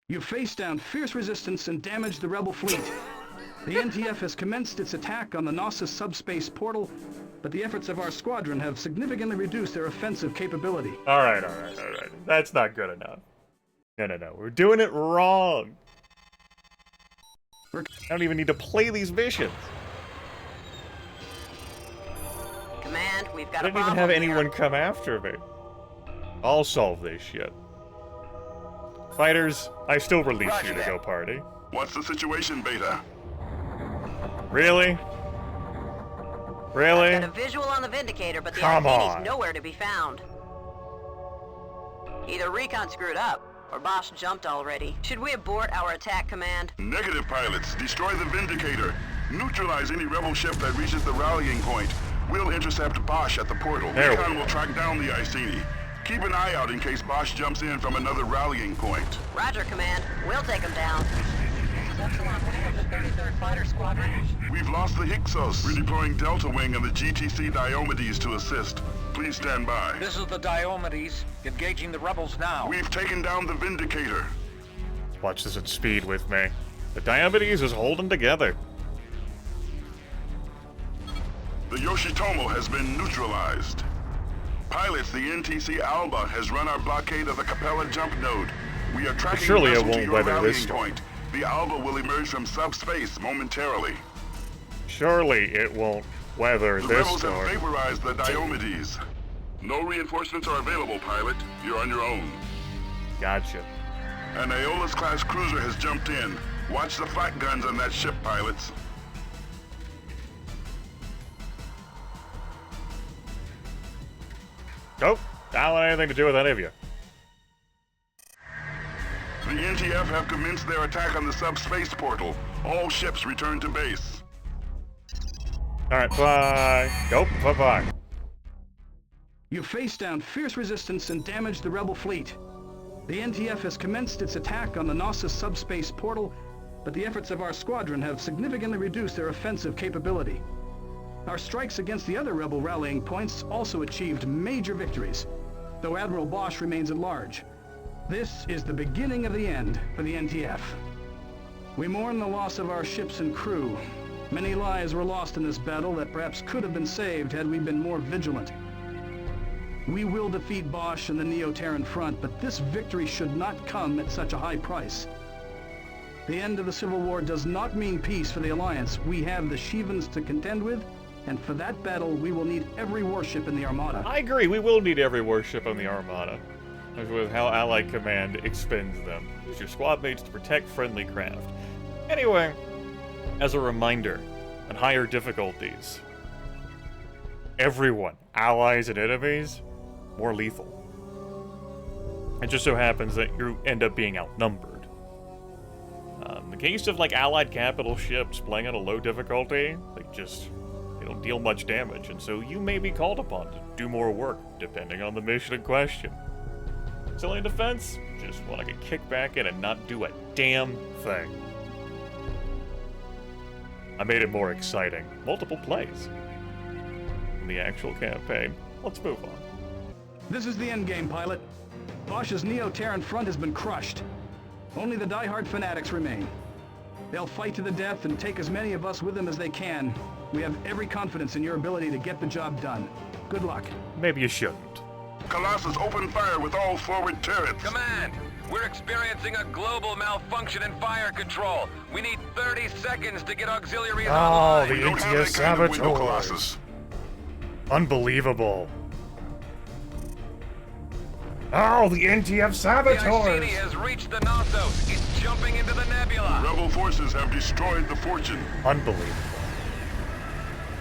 You faced down fierce resistance and damaged the rebel fleet. The NTF has commenced its attack on the Knossos subspace portal, but the efforts of our squadron have significantly reduced their offensive capability. Alright. That's not good enough. No. We're doing it wrong. I don't even need to play these missions. Command, we've I got a didn't even problem have here. anyone come after me. I'll solve this shit. Fighters, I still release you to go party. What's the situation, Beta? Really? Really? Got a visual on the Vindicator, but the Come Iceni's on. nowhere to be found. Either Recon screwed up, or Bosch jumped already. Should we abort our attack, Command? Negative, pilots. Destroy the Vindicator. Neutralize any rebel ship that reaches the rallying point. We'll intercept Bosch at the portal. There we Recon go. will track down the Iceni. Keep an eye out in case Bosch jumps in from another rallying point. Roger, Command. We'll take him down. This is Epsilon Wing of the 33rd Fighter Squadron. We've lost the Hyksos. We're deploying Delta Wing and the GTC Diomedes to assist. Please stand by. This is the Diomedes. Engaging the rebels now. We've taken down the Vindicator. Watch this at speed with me. The Diomedes is holding together. The Yoshitomo has been neutralized. Pilots, the NTC Alba has run our blockade of the Capella jump node. We are tracking Surely the it vessel to won't your weather rallying this storm. point. The Alba will emerge from subspace momentarily. Surely it won't weather The this rebels storm. have vaporized the Diomedes. No reinforcements are available, pilot. You're on your own. Gotcha. An Aeolus-class cruiser has jumped in. Watch the flak guns on that ship, pilots. Go. I don't want anything to do with any of you. The NTF have commenced their attack on the subspace portal. All ships return to base. Alright, bye. Go, bye-bye. You faced down fierce resistance and damaged the rebel fleet. The NTF has commenced its attack on the Knossos subspace portal, but the efforts of our squadron have significantly reduced their offensive capability. Our strikes against the other rebel rallying points also achieved major victories, though Admiral Bosch remains at large. This is the beginning of the end for the NTF. We mourn the loss of our ships and crew. Many lives were lost in this battle that perhaps could have been saved had we been more vigilant. We will defeat Bosch and the Neo-Terran front, but this victory should not come at such a high price. The end of the Civil War does not mean peace for the Alliance. We have the Shivans to contend with, and for that battle, we will need every warship in the Armada. I agree, we will need every warship on the Armada, with how Allied Command expends them. Use your squad mates to protect friendly craft. Anyway, as a reminder, on higher difficulties, everyone, allies and enemies, more lethal. It just so happens that you end up being outnumbered. In the case of, like, allied capital ships playing on a low difficulty, they don't deal much damage, and so you may be called upon to do more work, depending on the mission in question. Civilian defense, just want to get kicked back in and not do a damn thing. I made it more exciting. Multiple plays in the actual campaign. Let's move on. This is the endgame, pilot. Bosch's Neo-Terran front has been crushed. Only the die-hard fanatics remain. They'll fight to the death and take as many of us with them as they can. We have every confidence in your ability to get the job done. Good luck. Maybe you shouldn't. Colossus, open fire with all forward turrets. Command! We're experiencing a global malfunction in fire control. We need 30 seconds to get auxiliaries online. The NTS saboteurs. Unbelievable. Oh, the NTF saboteurs! The Iceni has reached the Knossos. It's jumping into the nebula. Rebel forces have destroyed the Fortune. Unbelievable.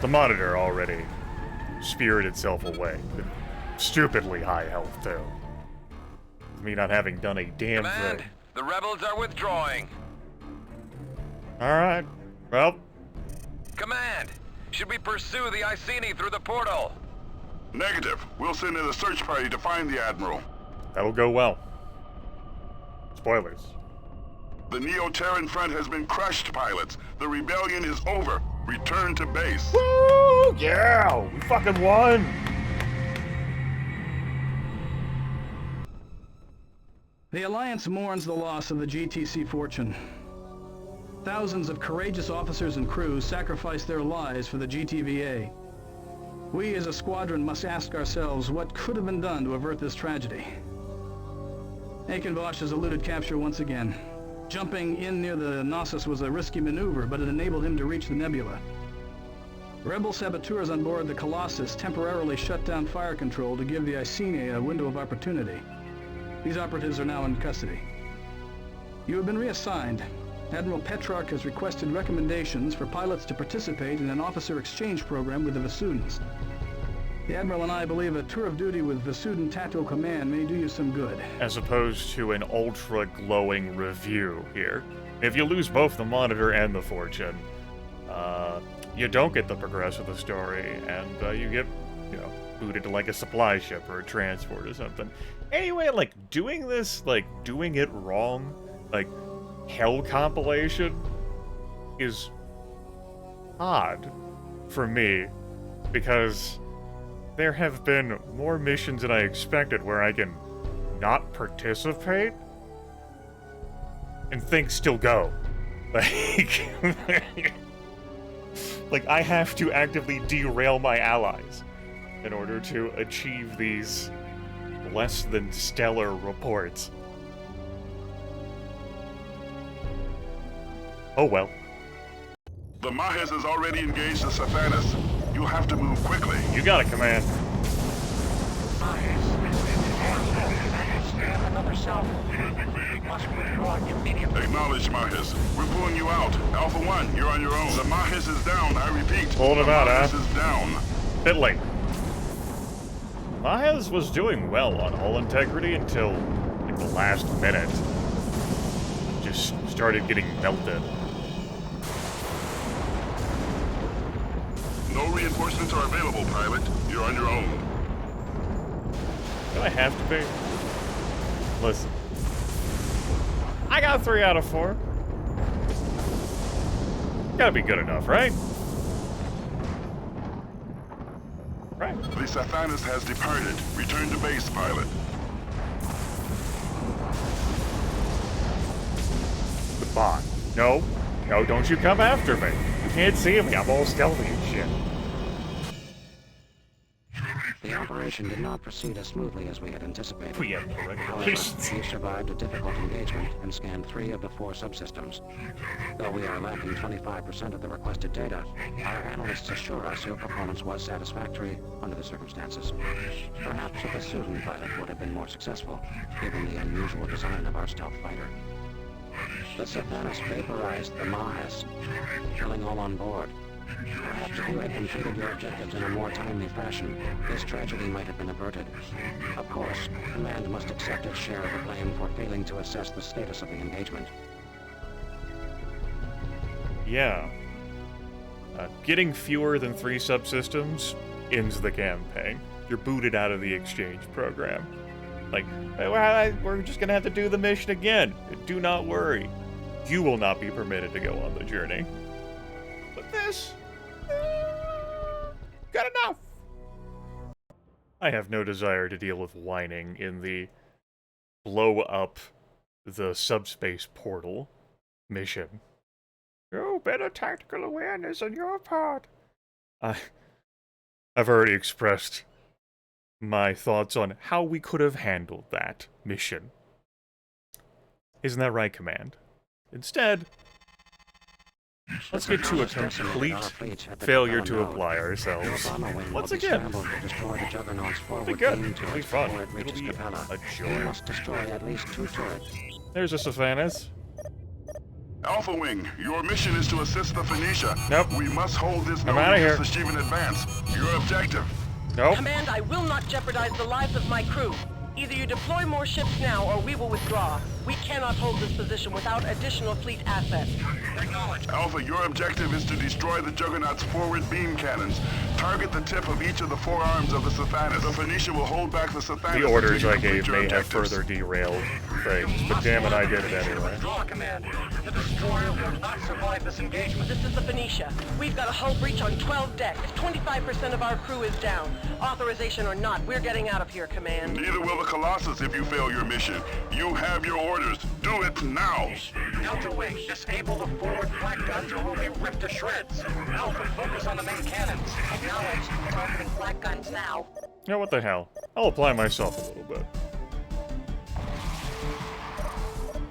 The Monitor already spirited itself away. With stupidly high health, too. Me not having done a damn Command, thing. the rebels are withdrawing. Alright. Well. Command, should we pursue the Iceni through the portal? Negative. We'll send in a search party to find the Admiral. That'll go well. Spoilers. The Neo-Terran front has been crushed, pilots. The rebellion is over. Return to base. Woo! Yeah! We fucking won! The Alliance mourns the loss of the GTC Fortune. Thousands of courageous officers and crews sacrificed their lives for the GTVA. We as a squadron must ask ourselves what could have been done to avert this tragedy. Bosch has eluded capture once again. Jumping in near the Knossos was a risky maneuver, but it enabled him to reach the nebula. Rebel saboteurs on board the Colossus temporarily shut down fire control to give the Iceni a window of opportunity. These operatives are now in custody. You have been reassigned. Admiral Petrarch has requested recommendations for pilots to participate in an officer exchange program with the Vasudans. The Admiral and I believe a tour of duty with Vasudan Tactical Command may do you some good. As opposed to an ultra-glowing review here. If you lose both the Monitor and the Fortune, you don't get the progress of the story, and you get, booted to like a supply ship or a transport or something. Anyway, like, doing this, like, doing it wrong, like, Hell compilation is odd for me, because there have been more missions than I expected where I can not participate and things still go. Like I have to actively derail my allies in order to achieve these less than stellar reports. Oh well. The Mahes has already engaged the Sathanas. You'll have to move quickly. You got it, Command. Another cell. Must withdraw immediately. Acknowledged, Mahes. We're pulling you out. Alpha 1, you're on your own. The Mahes is down, I repeat. Hold him out, Mahes is down. Bit late. Mahez was doing well on hull integrity until, like, the last minute. Just started getting melted. No reinforcements are available, pilot. You're on your own. Do I have to be? Listen. I got 3 out of 4. Gotta be good enough, right? Right. The Sathanas has departed. Return to base, pilot. The bot. No. No, don't you come after me. You can't see me. I'm all stealthy and shit. The operation did not proceed as smoothly as we had anticipated. We have However, regulations. we survived a difficult engagement and scanned 3 of the 4 subsystems. Though we are lacking 25% of the requested data, our analysts assure us your performance was satisfactory under the circumstances. Perhaps a Vasudan pilot would have been more successful, given the unusual design of our stealth fighter. The Sathanas vaporized the Mahes, killing all on board. Perhaps if you had completed your objectives in a more timely fashion, this tragedy might have been averted. Of course, Command must accept its share of the blame for failing to assess the status of the engagement. Yeah. Getting fewer than 3 subsystems ends the campaign. You're booted out of the exchange program. Like, well, we're just gonna have to do the mission again. Do not worry. You will not be permitted to go on the journey. But this... good enough! I have no desire to deal with whining in the blow up the subspace portal mission. Oh, better tactical awareness on your part. I've already expressed my thoughts on how we could have handled that mission. Isn't that right, Command? Instead, let's get to a complete failure to apply ourselves. Once again, it'll be good. It'll be fun. It'll be a joy. There's a Sathanas. Alpha Wing, your mission is to assist the Phoenicia. Nope. We must hold this I'm out of here. to achieve an advance. Your objective. Nope. Command, I will not jeopardize the lives of my crew. Either you deploy more ships now, or we will withdraw. We cannot hold this position without additional fleet assets. Acknowledged. Alpha, your objective is to destroy the Juggernaut's forward beam cannons. Target the tip of each of the 4 arms of the Sathanas. The Phoenicia will hold back the Sathanas. The orders I gave may have further derailed things, but damn it, I did it anyway. Withdraw, Command. The destroyer will not survive this engagement. This is the Phoenicia. We've got a hull breach on 12 decks. 25% of our crew is down. Authorization or not, we're getting out of here, Command. Neither will the Colossus if you fail your mission. You have your orders. Do it now. Delta Wing, disable the forward flak guns or we'll be ripped to shreds. Alpha, focus on the main cannons. Acknowledged. Targeting flak guns now. Yeah, what the hell? I'll apply myself a little bit.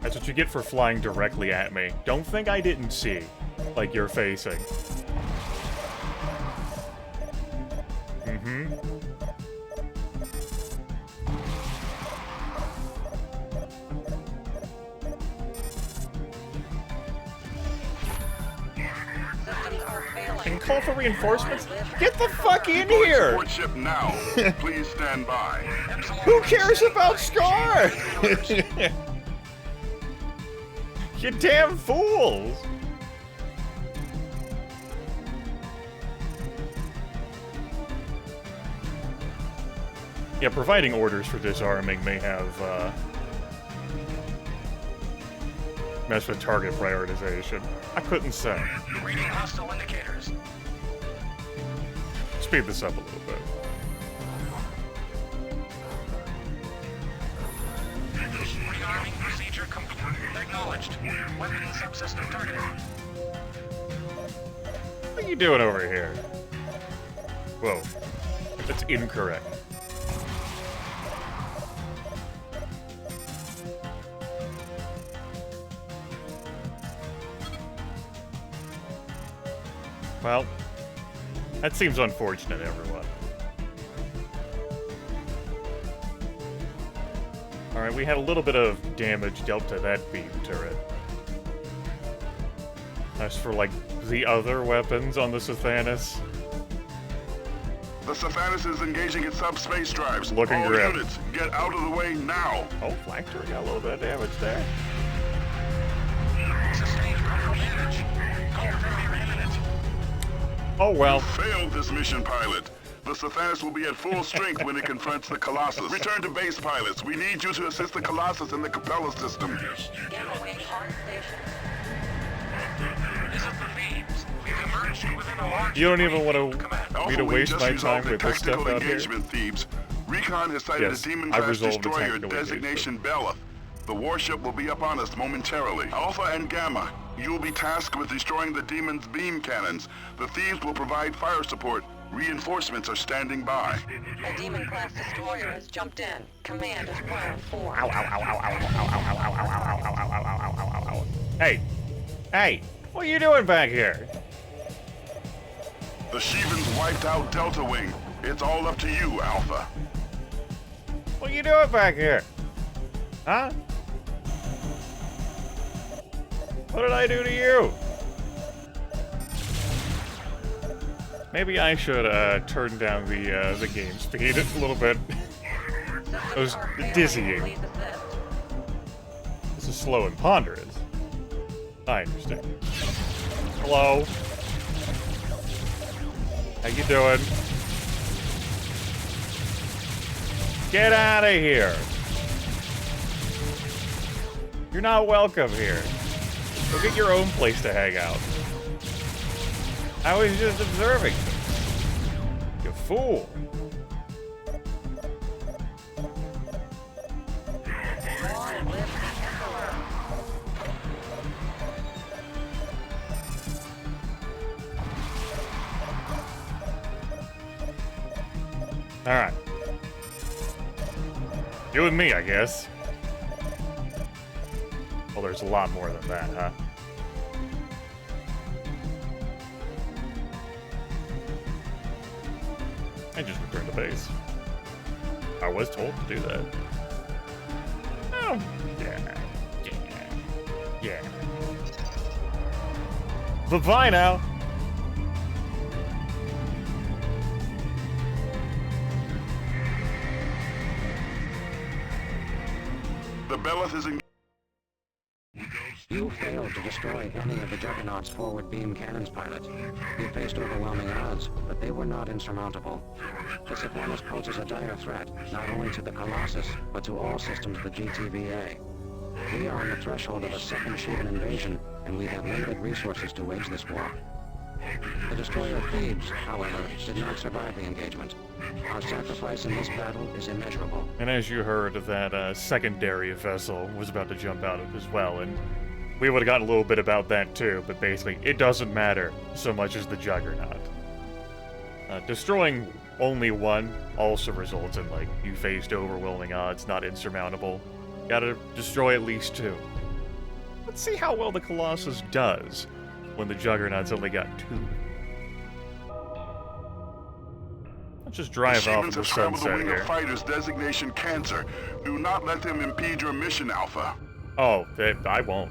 That's what you get for flying directly at me. Don't think I didn't see, like you're facing. Mm-hmm. Can call for reinforcements? Get the fuck in here! Support ship now. Please stand by. Who cares about Scar? You damn fools! Yeah, providing orders for disarming may have, messed with target prioritization. I couldn't say. Reading hostile indicators. Speed this up a little bit. Rearming procedure complete. Acknowledged. Weapon subsystem targeted. What are you doing over here? Whoa. That's incorrect. Well, that seems unfortunate, everyone. Alright, we had a little bit of damage dealt to that beam turret. As for, like, the other weapons on the Sathanas, The Sathanis is engaging its subspace drives. Looking All grim. units, get out of the way now. Oh, Flanker got a little bit of damage there. Sustained critical damage. Cold failure imminent. Oh well. You failed this mission, pilot. The Sathanis will be at full strength when it confronts the Colossus. Return to base, pilots. We need you to assist the Colossus in the Capella system. This is the Thebes. We've emerged within a large... You don't even want me to waste just my resolved time with this stuff tactical out here? engagement, Thebes. Recon has sighted Yes, a demon I've class resolved the destroyer tactical designation Belith. The warship will be up on us momentarily. Alpha and Gamma, you will be tasked with destroying the demon's beam cannons. The Thieves will provide fire support. Reinforcements are standing by. A demon-class destroyer has jumped in. Command is well informed. Ow, ow, ow, ow, ow, ow, ow, ow, ow, ow, ow, ow, ow, ow, ow, ow, ow, ow. Hey! Hey! What are you doing back here? The Shivans wiped out Delta Wing. It's all up to you, Alpha. What are you doing back here? Huh? What did I do to you? Maybe I should turn down the game speed a little bit. It was dizzying. This is slow and ponderous. I understand. Hello. How you doing? Get out of here. You're not welcome here. Go get your own place to hang out. I was just observing things. You fool. Alright. You and me, I guess. Well, there's a lot more than that, huh? I just returned to base. I was told to do that. Oh, yeah. Bye-bye now! The Belith is in... You failed to destroy any of the Juggernaut's forward beam cannons, pilot. You faced overwhelming odds, but they were not insurmountable. The Sathanis poses a dire threat, not only to the Colossus, but to all systems of the GTVA. We are on the threshold of a second Shivan invasion, and we have limited resources to wage this war. The destroyer Thebes, however, did not survive the engagement. Our sacrifice in this battle is immeasurable. And as you heard, that secondary vessel was about to jump out as well, and we would have gotten a little bit about that too, but basically, it doesn't matter so much as the Juggernaut. Destroying only one also results in, like, you faced overwhelming odds, not insurmountable. Gotta destroy at least two. Let's see how well the Colossus does when the Juggernaut's only got two. Let's just drive off into the sunset wing here. of fighters designation Cancer. Do not let them impede your mission, Alpha. Oh, I won't.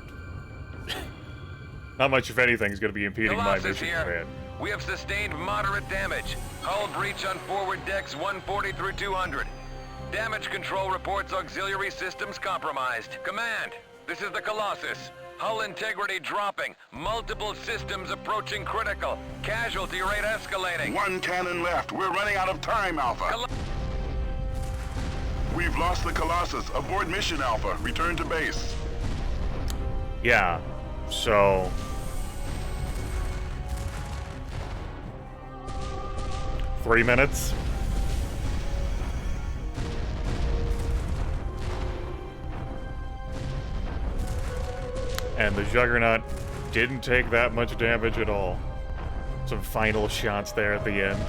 Not much, if anything, is going to be impeding my Colossus mission, here. man. We have sustained moderate damage. Hull breach on forward decks 140 through 200. Damage control reports auxiliary systems compromised. Command, this is the Colossus. Hull integrity dropping. Multiple systems approaching critical. Casualty rate escalating. One cannon left. We're running out of time, Alpha. We've lost the Colossus. Abort mission, Alpha. Return to base. Yeah, so... Three minutes. And the Juggernaut didn't take that much damage at all. Some final shots there at the end.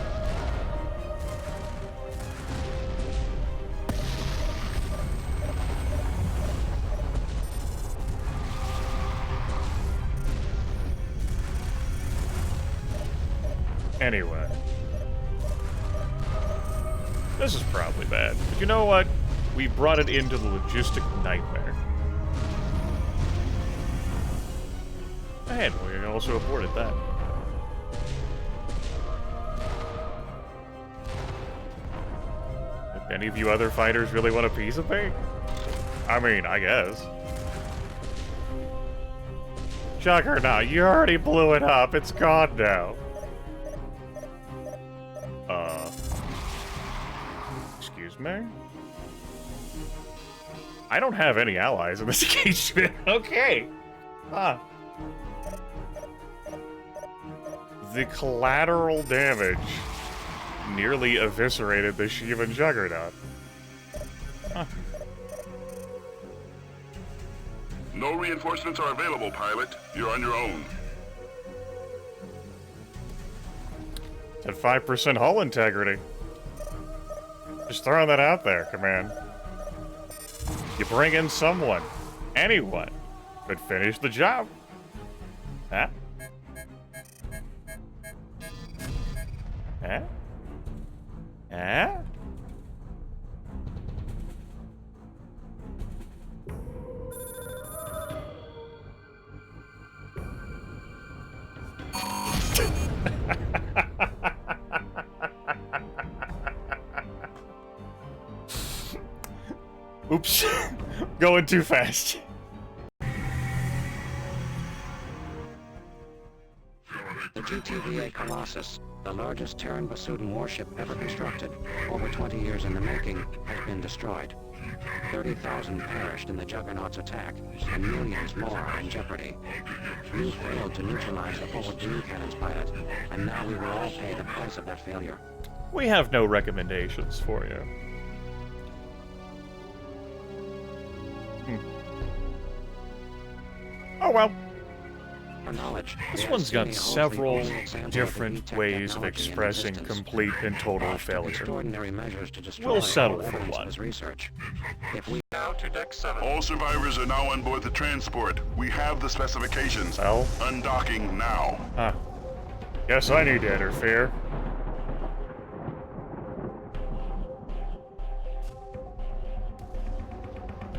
Anyway. This is probably bad. But you know what? We brought it into the logistic nightmare. And we also aborted that. Any of you other fighters really want a piece of me? I mean, I guess. Juggernaut, you already blew it up. It's gone now. Excuse me? I don't have any allies in this engagement. Okay. Huh. The collateral damage nearly eviscerated the Shivan Juggernaut. Huh. No reinforcements are available, pilot. You're on your own. At 5% hull integrity. Just throwing that out there, Command. You bring in someone, anyone, could finish the job. Huh? Huh? Huh? Oops. Going too fast. The GTVA Colossus, the largest Terran Vasudin warship ever constructed, over 20 years in the making, has been destroyed. 30,000 perished in the Juggernaut's attack, and millions more are in jeopardy. You failed to neutralize the forward beam cannons, pilot, and now we will all pay the price of that failure. We have no recommendations for you. Oh well. This one's got several different ways of expressing complete and total failure. We'll settle for one. All survivors are now on board the transport. We have the specifications. Well? Undocking now. Huh. Guess I need to interfere.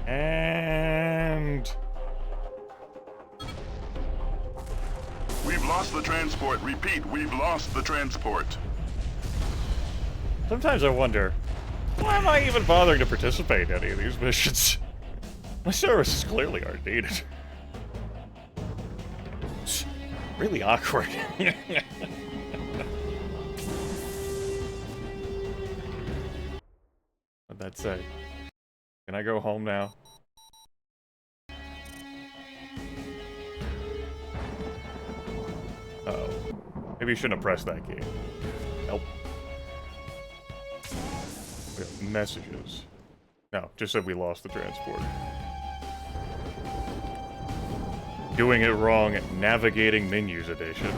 And... We've lost the transport. Repeat, we've lost the transport. Sometimes I wonder, why am I even bothering to participate in any of these missions? My services clearly aren't needed. It's really awkward. What'd that say? Can I go home now? Uh-oh. Maybe you shouldn't have pressed that key. Nope. We have messages. No, just said we lost the transport. Doing it wrong, navigating menus edition.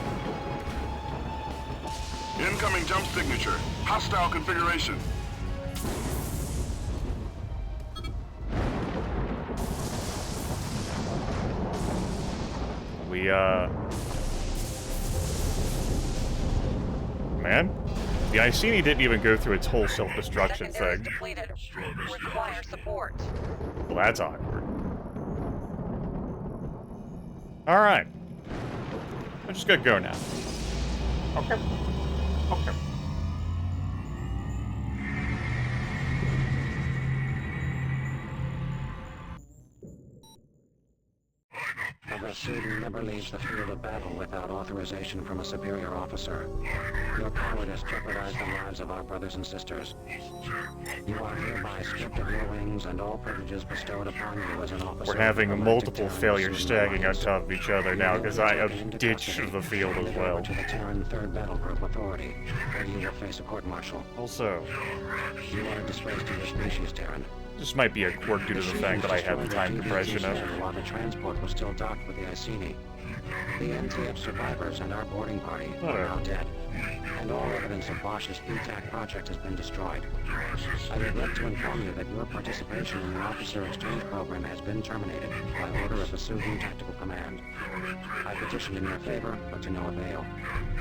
Incoming jump signature. Hostile configuration. We, Man? The Iceni didn't even go through its whole self-destruction thing. Require support. Well, that's awkward. Alright. I'm just gonna go now. Okay. Okay. A Vasudin never leaves the field of battle without authorization from a superior officer. Your cowardice jeopardized the lives of our brothers and sisters. You are hereby stripped of your wings and all privileges bestowed upon you as an officer. We're having multiple failures stacking on top of each other now because I have ditched the field as well. To the Terran 3rd Battle Group Authority, where you will face a court-martial. Also, you are a disgrace to your species, Terran. This might be a quirk due to the fact that I have the time compression up. While the transport was still docked with the Iceni. The NTF survivors and our boarding party are now dead, and all evidence of Bosch's ETAC project has been destroyed. I regret to inform you that your participation in the officer exchange program has been terminated by order of the Vasudin Tactical Command. I petitioned in your favor, but to no avail.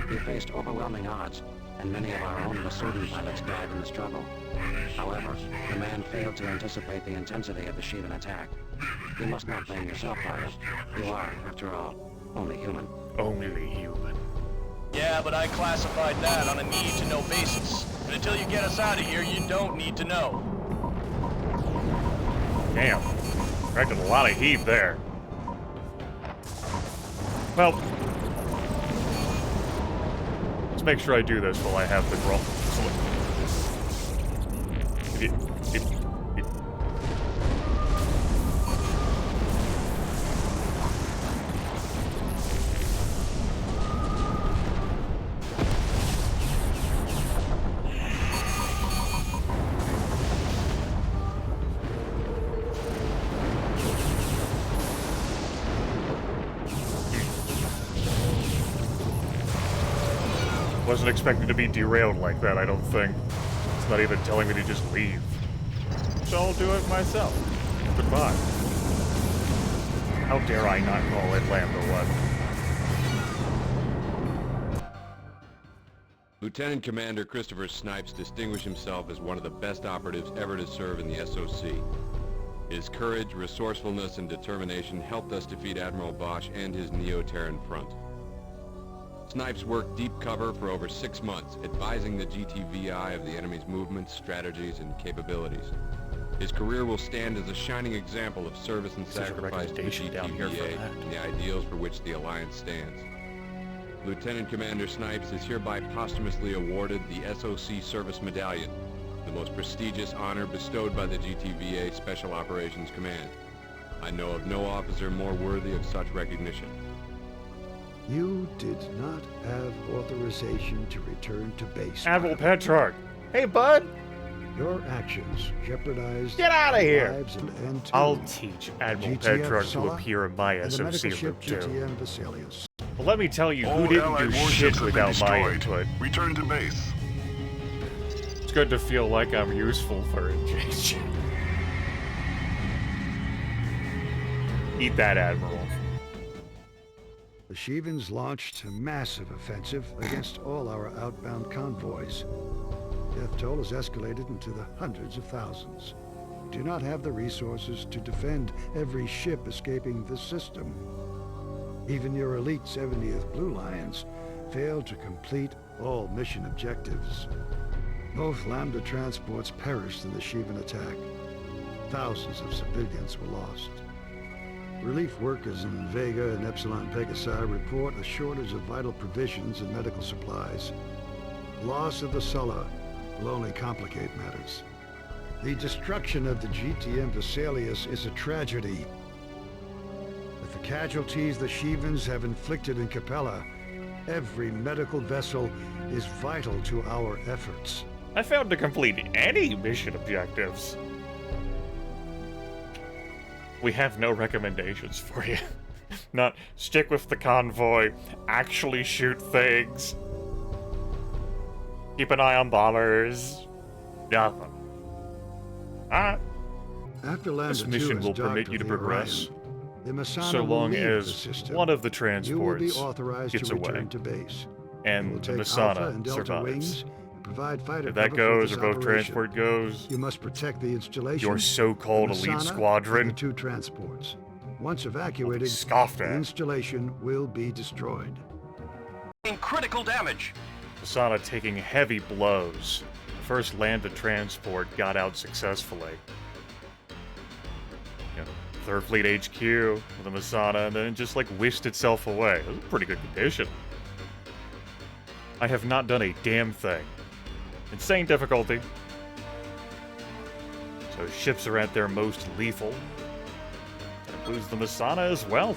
We faced overwhelming odds, and many of our own Vasudin pilots died in the struggle. However, the man failed to anticipate the intensity of the Shivan attack. You must not blame yourself, pilot. You are, after all, only human. Only human. Yeah, but I classified that on a need-to-know basis. And until you get us out of here, you don't need to know. Damn. Directed a lot of heat there. Well, let's make sure I do this while I have the grump. Wasn't expecting to be derailed like that, I don't think. It's not even telling me to just leave. So I'll do it myself. Goodbye. How dare I not call it Lambda 1? Lieutenant Commander Christopher Snipes distinguished himself as one of the best operatives ever to serve in the SOC. His courage, resourcefulness, and determination helped us defeat Admiral Bosch and his Neo-Terran front. Snipes worked deep cover for over 6 months, advising the GTVI of the enemy's movements, strategies, and capabilities. His career will stand as a shining example of service and sacrifice to the GTVA and the ideals for which the Alliance stands. Lieutenant Commander Snipes is hereby posthumously awarded the SOC Service Medallion, the most prestigious honor bestowed by the GTVA Special Operations Command. I know of no officer more worthy of such recognition. You did not have authorization to return to base. Admiral Petrarch. Hey, bud. Your actions jeopardized. Get out of here. Lives and I'll teach Admiral Petrarch to appear in my SOC room too. But let me tell you, who didn't do shit without my input. Return to base. It's good to feel like I'm useful for a change. Eat that, Admiral. The Shivans launched a massive offensive against all our outbound convoys. Death toll has escalated into the hundreds of thousands. We do not have the resources to defend every ship escaping the system. Even your elite 70th Blue Lions failed to complete all mission objectives. Both Lambda transports perished in the Shivan attack. Thousands of civilians were lost. Relief workers in Vega and Epsilon Pegasi report a shortage of vital provisions and medical supplies. Loss of the Sulla will only complicate matters. The destruction of the GTM Vesalius is a tragedy. With the casualties the Shivans have inflicted in Capella, every medical vessel is vital to our efforts. I failed to complete any mission objectives. We have no recommendations for you. Not stick with the convoy, actually shoot things, keep an eye on bombers, nothing. Alright. This mission will permit you to progress, so long as one of the transports gets away, and the Masana survives. If that goes, or both transport goes, you must protect the installation. Your so-called elite squadron. The 2 transports. Once evacuated, the installation will be destroyed. Critical damage. Masana taking heavy blows. The first Lambda transport got out successfully. You know, 3rd Fleet HQ with the Masana, and then it just like whisked itself away. It was a pretty good condition. I have not done a damn thing. Insane difficulty. So ships are at their most lethal. That includes the Masana as well.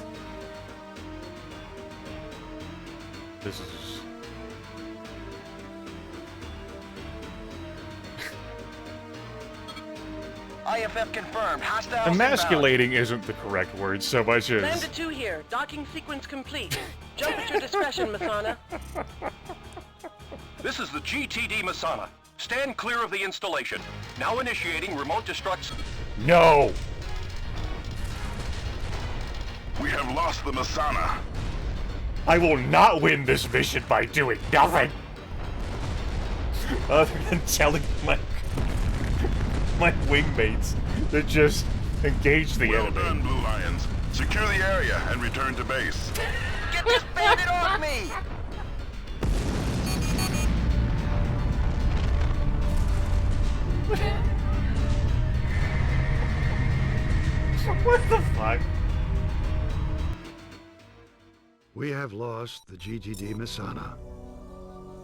This is... IFF confirmed. Hostiles emasculating isn't the correct word so much as... Lambda 2 here. Docking sequence complete. Jump at your discretion, Masana. This is the GTD Masana. Stand clear of the installation. Now initiating remote destruct... No! We have lost the Masana. I will not win this mission by doing nothing! Other than telling my wingmates to just engage the enemy. Well done, Blue Lions. Secure the area and return to base. Get this bandit off me! What the fuck? We have lost the GTD Masana.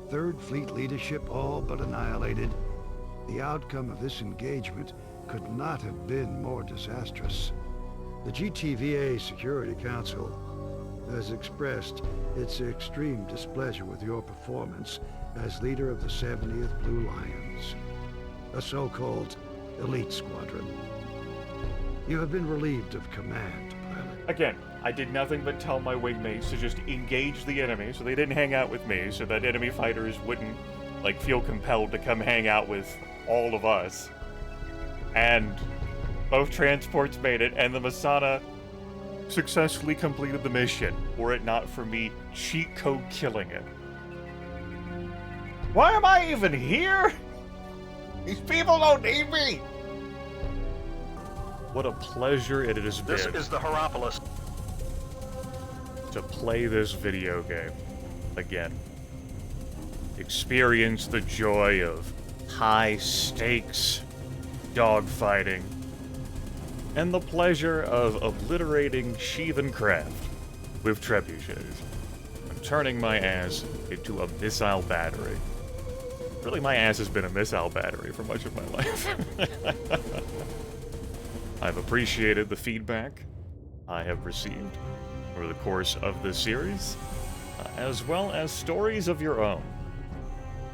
Third Fleet leadership all but annihilated. The outcome of this engagement could not have been more disastrous. The GTVA Security Council has expressed its extreme displeasure with your performance as leader of the 70th Blue Lions, a so-called elite squadron. You have been relieved of command, pilot. Again, I did nothing but tell my wingmates to just engage the enemy so they didn't hang out with me, so that enemy fighters wouldn't, like, feel compelled to come hang out with all of us. And both transports made it, and the Masana successfully completed the mission, were it not for me cheat code killing it. Why am I even here? These people don't need me! What a pleasure it has been. This is the Hieropolis. To play this video game again. Experience the joy of high stakes dogfighting and the pleasure of obliterating Sheathen craft with trebuchets. I'm turning my ass into a missile battery. Really, my ass has been a missile battery for much of my life. I've appreciated the feedback I have received over the course of this series, as well as stories of your own.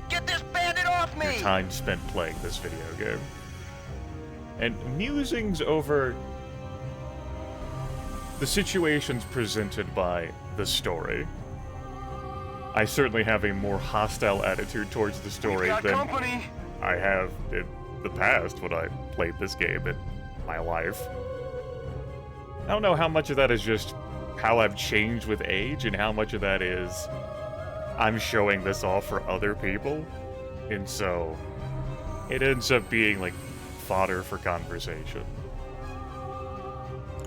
Get this bandit off me! Your time spent playing this video game. And musings over the situations presented by the story. I certainly have a more hostile attitude towards the story than company. I have in the past when I played this game in my life. I don't know how much of that is just how I've changed with age and how much of that is I'm showing this off for other people. And so it ends up being like fodder for conversation.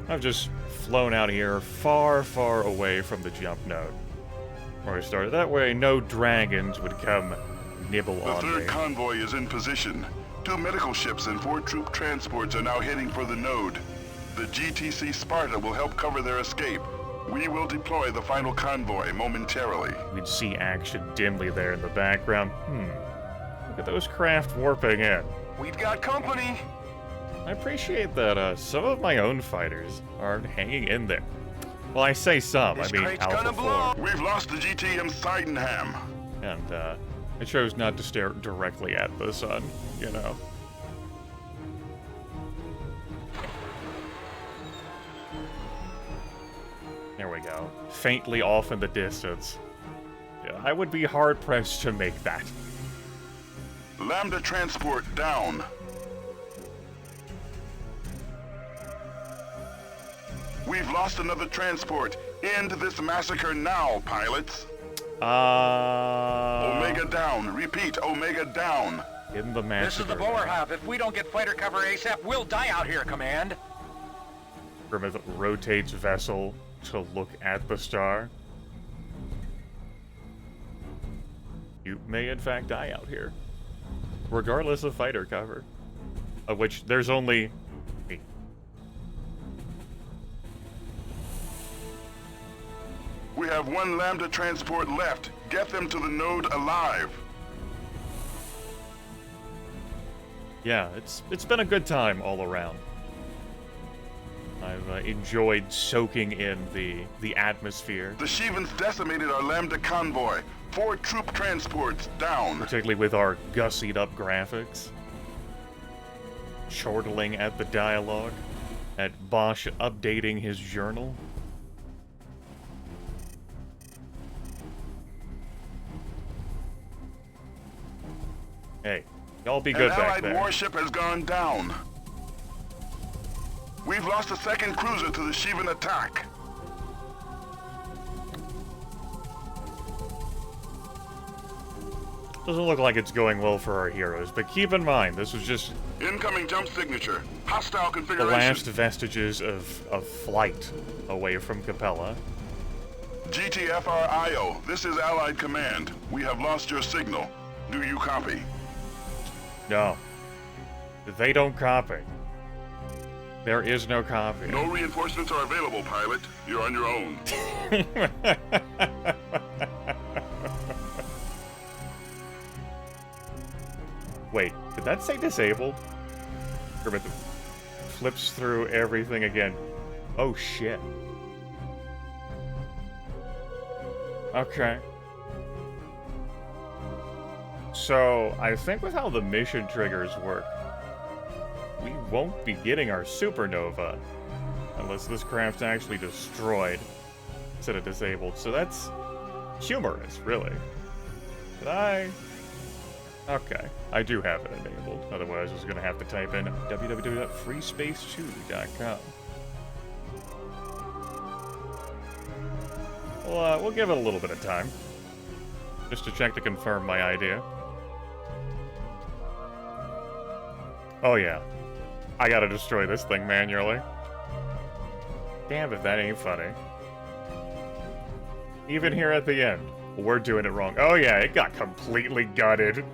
I've just flown out here far, far away from the jump node where I started. That way no dragons would come nibble on me. The third convoy is in position. 2 medical ships and 4 troop transports are now heading for the node. The GTC Sparta will help cover their escape. We will deploy the final convoy momentarily. We'd see action dimly there in the background. Look at those craft warping in. We've got company. I appreciate that some of my own fighters are hanging in there. Well, I say some, I mean Alpha 4. We've lost the GTM Sydenham. And I chose not to stare directly at the sun, you know. There we go. Faintly off in the distance. Yeah, I would be hard-pressed to make that. Lambda transport down. We've lost another transport. End this massacre now, pilots. Omega down. Repeat, Omega down. In the massacre. This is the Boer Hub. If we don't get fighter cover ASAP, we'll die out here, Command. Grimith rotates vessel to look at the star. You may in fact die out here, regardless of fighter cover, of which there's only me. We have 1 Lambda transport left. Get them to the node alive. Yeah, it's been a good time all around. I've enjoyed soaking in the atmosphere. The Sheavens decimated our Lambda convoy. 4 troop transports down. Particularly with our gussied up graphics. Chortling at the dialogue. At Bosch updating his journal. Hey, y'all be good back there. An Allied warship has gone down. We've lost a 2nd cruiser to the Sheevan attack. Doesn't look like it's going well for our heroes, but keep in mind, this was just incoming jump signature. Hostile configuration. The last vestiges of flight away from Capella. GTFRIO, this is Allied Command. We have lost your signal. Do you copy? No. They don't copy. There is no copy. No reinforcements are available, pilot. You're on your own. Wait, did that say disabled? Grimith flips through everything again. Oh shit. Okay. So, I think with how the mission triggers work, we won't be getting our supernova unless this craft's actually destroyed instead of disabled. So that's humorous, really. Did I? Okay, I do have it enabled. Otherwise, I was going to have to type in www.freespace2.com. We'll give it a little bit of time, just to check to confirm my idea. Oh yeah, I gotta destroy this thing manually. Damn if that ain't funny. Even here at the end, we're doing it wrong. Oh yeah, it got completely gutted.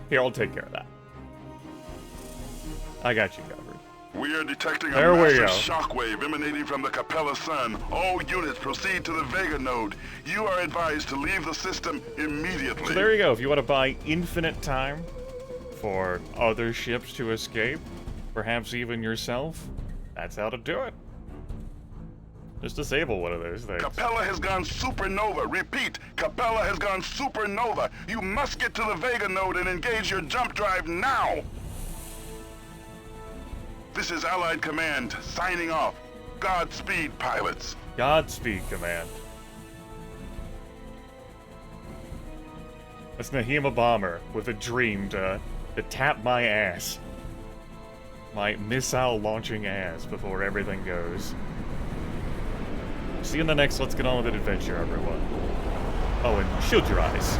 Here, I'll take care of that. I got you covered. We are detecting a There we massive go. shockwave emanating from the Capella Sun. All units proceed to the Vega node. You are advised to leave the system immediately. So there you go. If you want to buy infinite time for other ships to escape, perhaps even yourself, that's how to do it. Just disable one of those things. Capella has gone supernova. Repeat, Capella has gone supernova. You must get to the Vega node and engage your jump drive now. This is Allied Command, signing off. Godspeed, pilots. Godspeed, Command. That's Nahima Bomber with a dream to tap my ass. My missile-launching ass before everything goes. See you in the next Let's Get On With It adventure, everyone. Oh, and shield your eyes.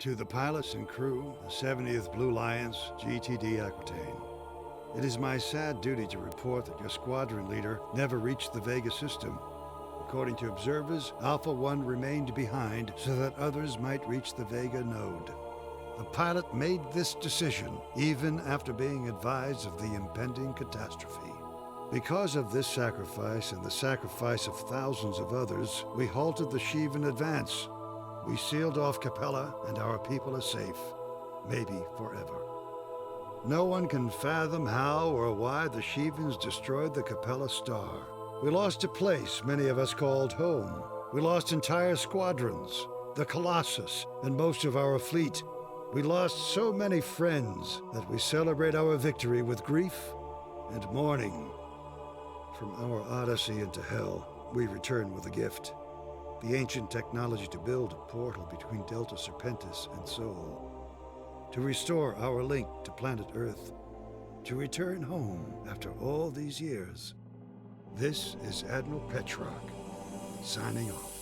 To the pilots and crew, the 70th Blue Lions, GTD Aquitaine. It is my sad duty to report that your squadron leader never reached the Vega system. According to observers, Alpha 1 remained behind so that others might reach the Vega node. The pilot made this decision even after being advised of the impending catastrophe. Because of this sacrifice and the sacrifice of thousands of others, we halted the Shivan advance. We sealed off Capella, and our people are safe. Maybe forever. No one can fathom how or why the Shivans destroyed the Capella star. We lost a place many of us called home. We lost entire squadrons, the Colossus, and most of our fleet. We lost so many friends that we celebrate our victory with grief and mourning. From our odyssey into hell, we return with a gift. The ancient technology to build a portal between Delta Serpentis and Sol. To restore our link to planet Earth. To return home after all these years. This is Admiral Petrock, signing off.